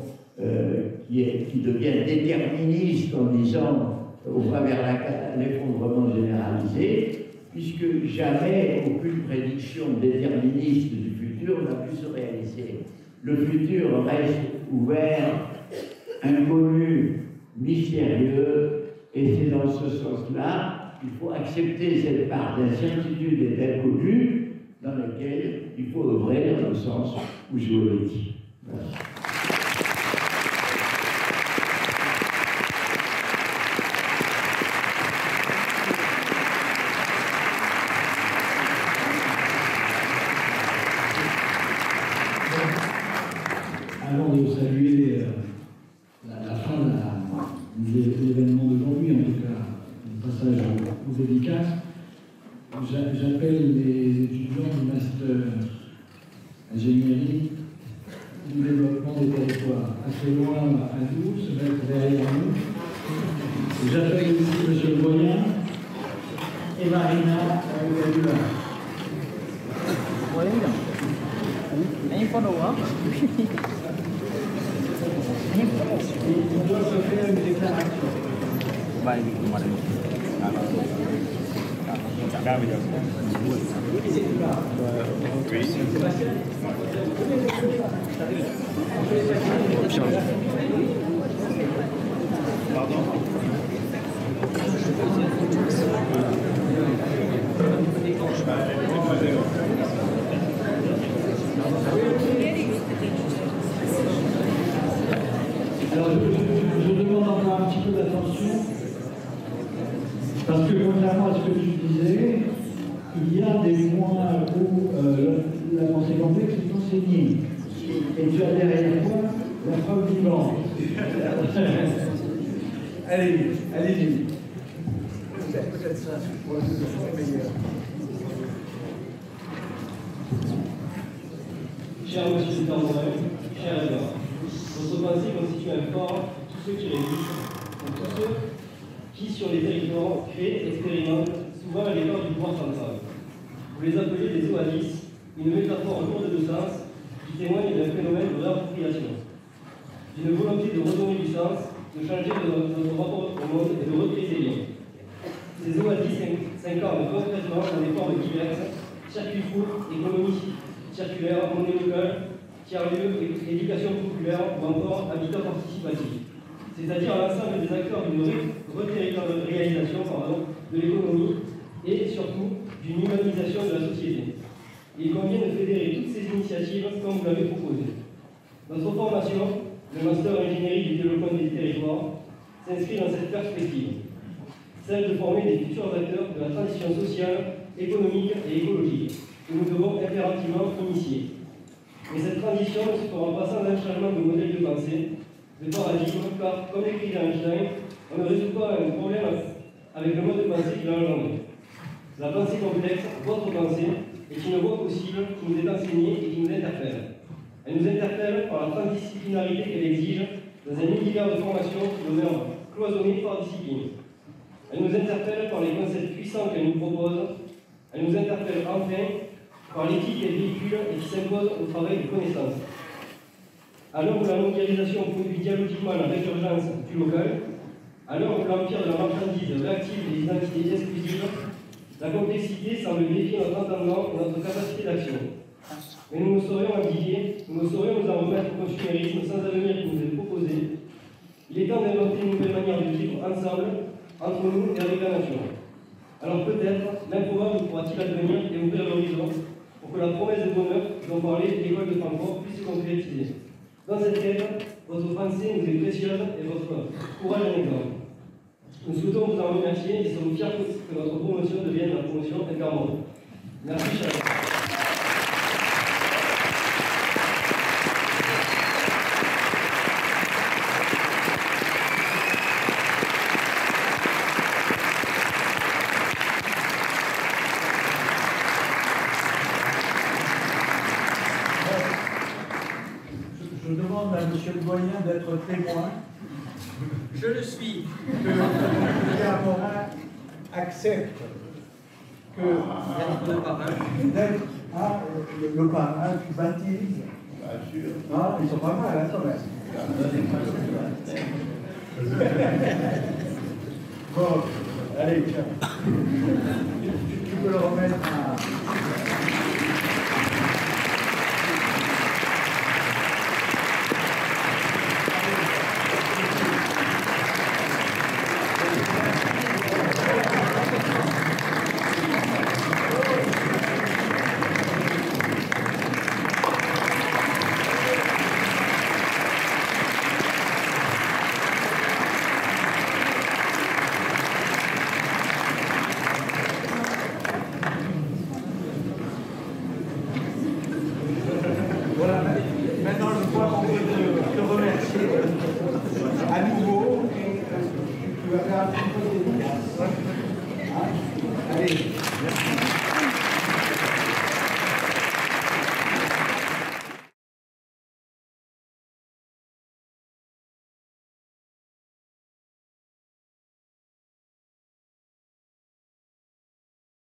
qui devient déterministe en disant on va vers l'effondrement généralisé, puisque jamais aucune prédiction déterministe du futur n'a pu se réaliser. Le futur reste ouvert, inconnu, mystérieux, et c'est dans ce sens-là qu'il faut accepter cette part d'incertitude et d'inconnu dans laquelle il faut œuvrer dans le sens où je vous l'ai dit. Voilà. Avant de saluer la fin de l'événement d'aujourd'hui, en tout cas, le passage aux dédicaces, j'appelle les étudiants du master ingénierie du développement des territoires assez loin à nous, se mettre derrière nous. J'accueille aussi M. le Doyen et Marina Gadula. Em follow up. On doit se faire une déclaration. Vai, kemarin. Sekarang video. Pardon. Alors, je demande encore un petit peu d'attention, parce que contrairement à ce que tu disais, il y a des points où la pensée complexe est enseignée. Et tu as derrière toi la preuve vivante. Allez-y. Peut-être ça, pour le son est meilleur. Cher Monsieur Tarmoret, cher Edouard, votre pensée constitue un fort pour tous ceux qui résistent, pour tous ceux qui, sur les territoires, créent, expérimentent, souvent à l'égard du pouvoir central. Vous les appelez des oasis, une métaphore lourde de sens qui témoigne d'un phénomène de réappropriation, d'une volonté de redonner du sens, de changer notre rapport au monde et de recréer des liens. Ces oasis s'incarnent concrètement dans des formes diverses, circuits courts, économie circulaire, monnaie locale, tiers-lieu, éducation populaire ou encore habitat participatif. C'est-à-dire l'ensemble des acteurs d'une reterritorialisation de l'économie et surtout d'une humanisation de la société. Il convient de fédérer toutes ces initiatives comme vous l'avez proposé. Notre formation, le Master Ingénierie du développement des territoires, s'inscrit dans cette perspective, celle de former des futurs acteurs de la transition sociale, économique et écologique, que nous devons impérativement initier. Mais cette transition ne se fera pas sans un changement de modèle de pensée, de paradigme, car, comme écrivait Einstein, on ne résout pas un problème avec le mode de pensée qui l'a engendré. La pensée complexe, votre pensée, est une voie possible qui nous est enseignée et qui nous interpelle. Elle nous interpelle par la transdisciplinarité qu'elle exige dans un univers de formation qui demeure cloisonné par discipline. Elle nous interpelle par les concepts puissants qu'elle nous propose. Elle nous interpelle enfin par l'éthique qu'elle véhicule et qui s'impose au travail de connaissance. À l'heure où la mondialisation produit dialogiquement la résurgence du local, à l'heure où l'empire de la marchandise réactive les identités exclusives, la complexité semble défier notre entendement et notre capacité d'action. Mais nous ne saurions abdiquer, nous ne saurions nous en remettre au consumérisme sans avenir qui nous est proposé. Il est temps d'inventer une nouvelle manière de vivre ensemble, entre nous et avec la nature. Alors peut-être, l'improbable pourra-t-il advenir et ouvrir l'horizon pour que la promesse de bonheur dont parlait l'école de Francfort puisse se concrétiser. Dans cette quête, votre pensée nous est précieuse et votre courage un exemple. Nous souhaitons vous en remercier et sommes fiers que notre promotion devienne la promotion Intermonde. Merci, chers amis. Je demande à M. le Doyen d'être témoin. Je le suis. Que Pierre Morin accepte que d'être le parrain, tu baptises. Bien sûr. Ah, ils sont pas mal, hein, quand même. Bon, allez, tiens. Tu peux le remettre à... Voilà, maintenant je crois qu'on peut te remercier à nouveau et tu vas faire un petit peu de dédicace.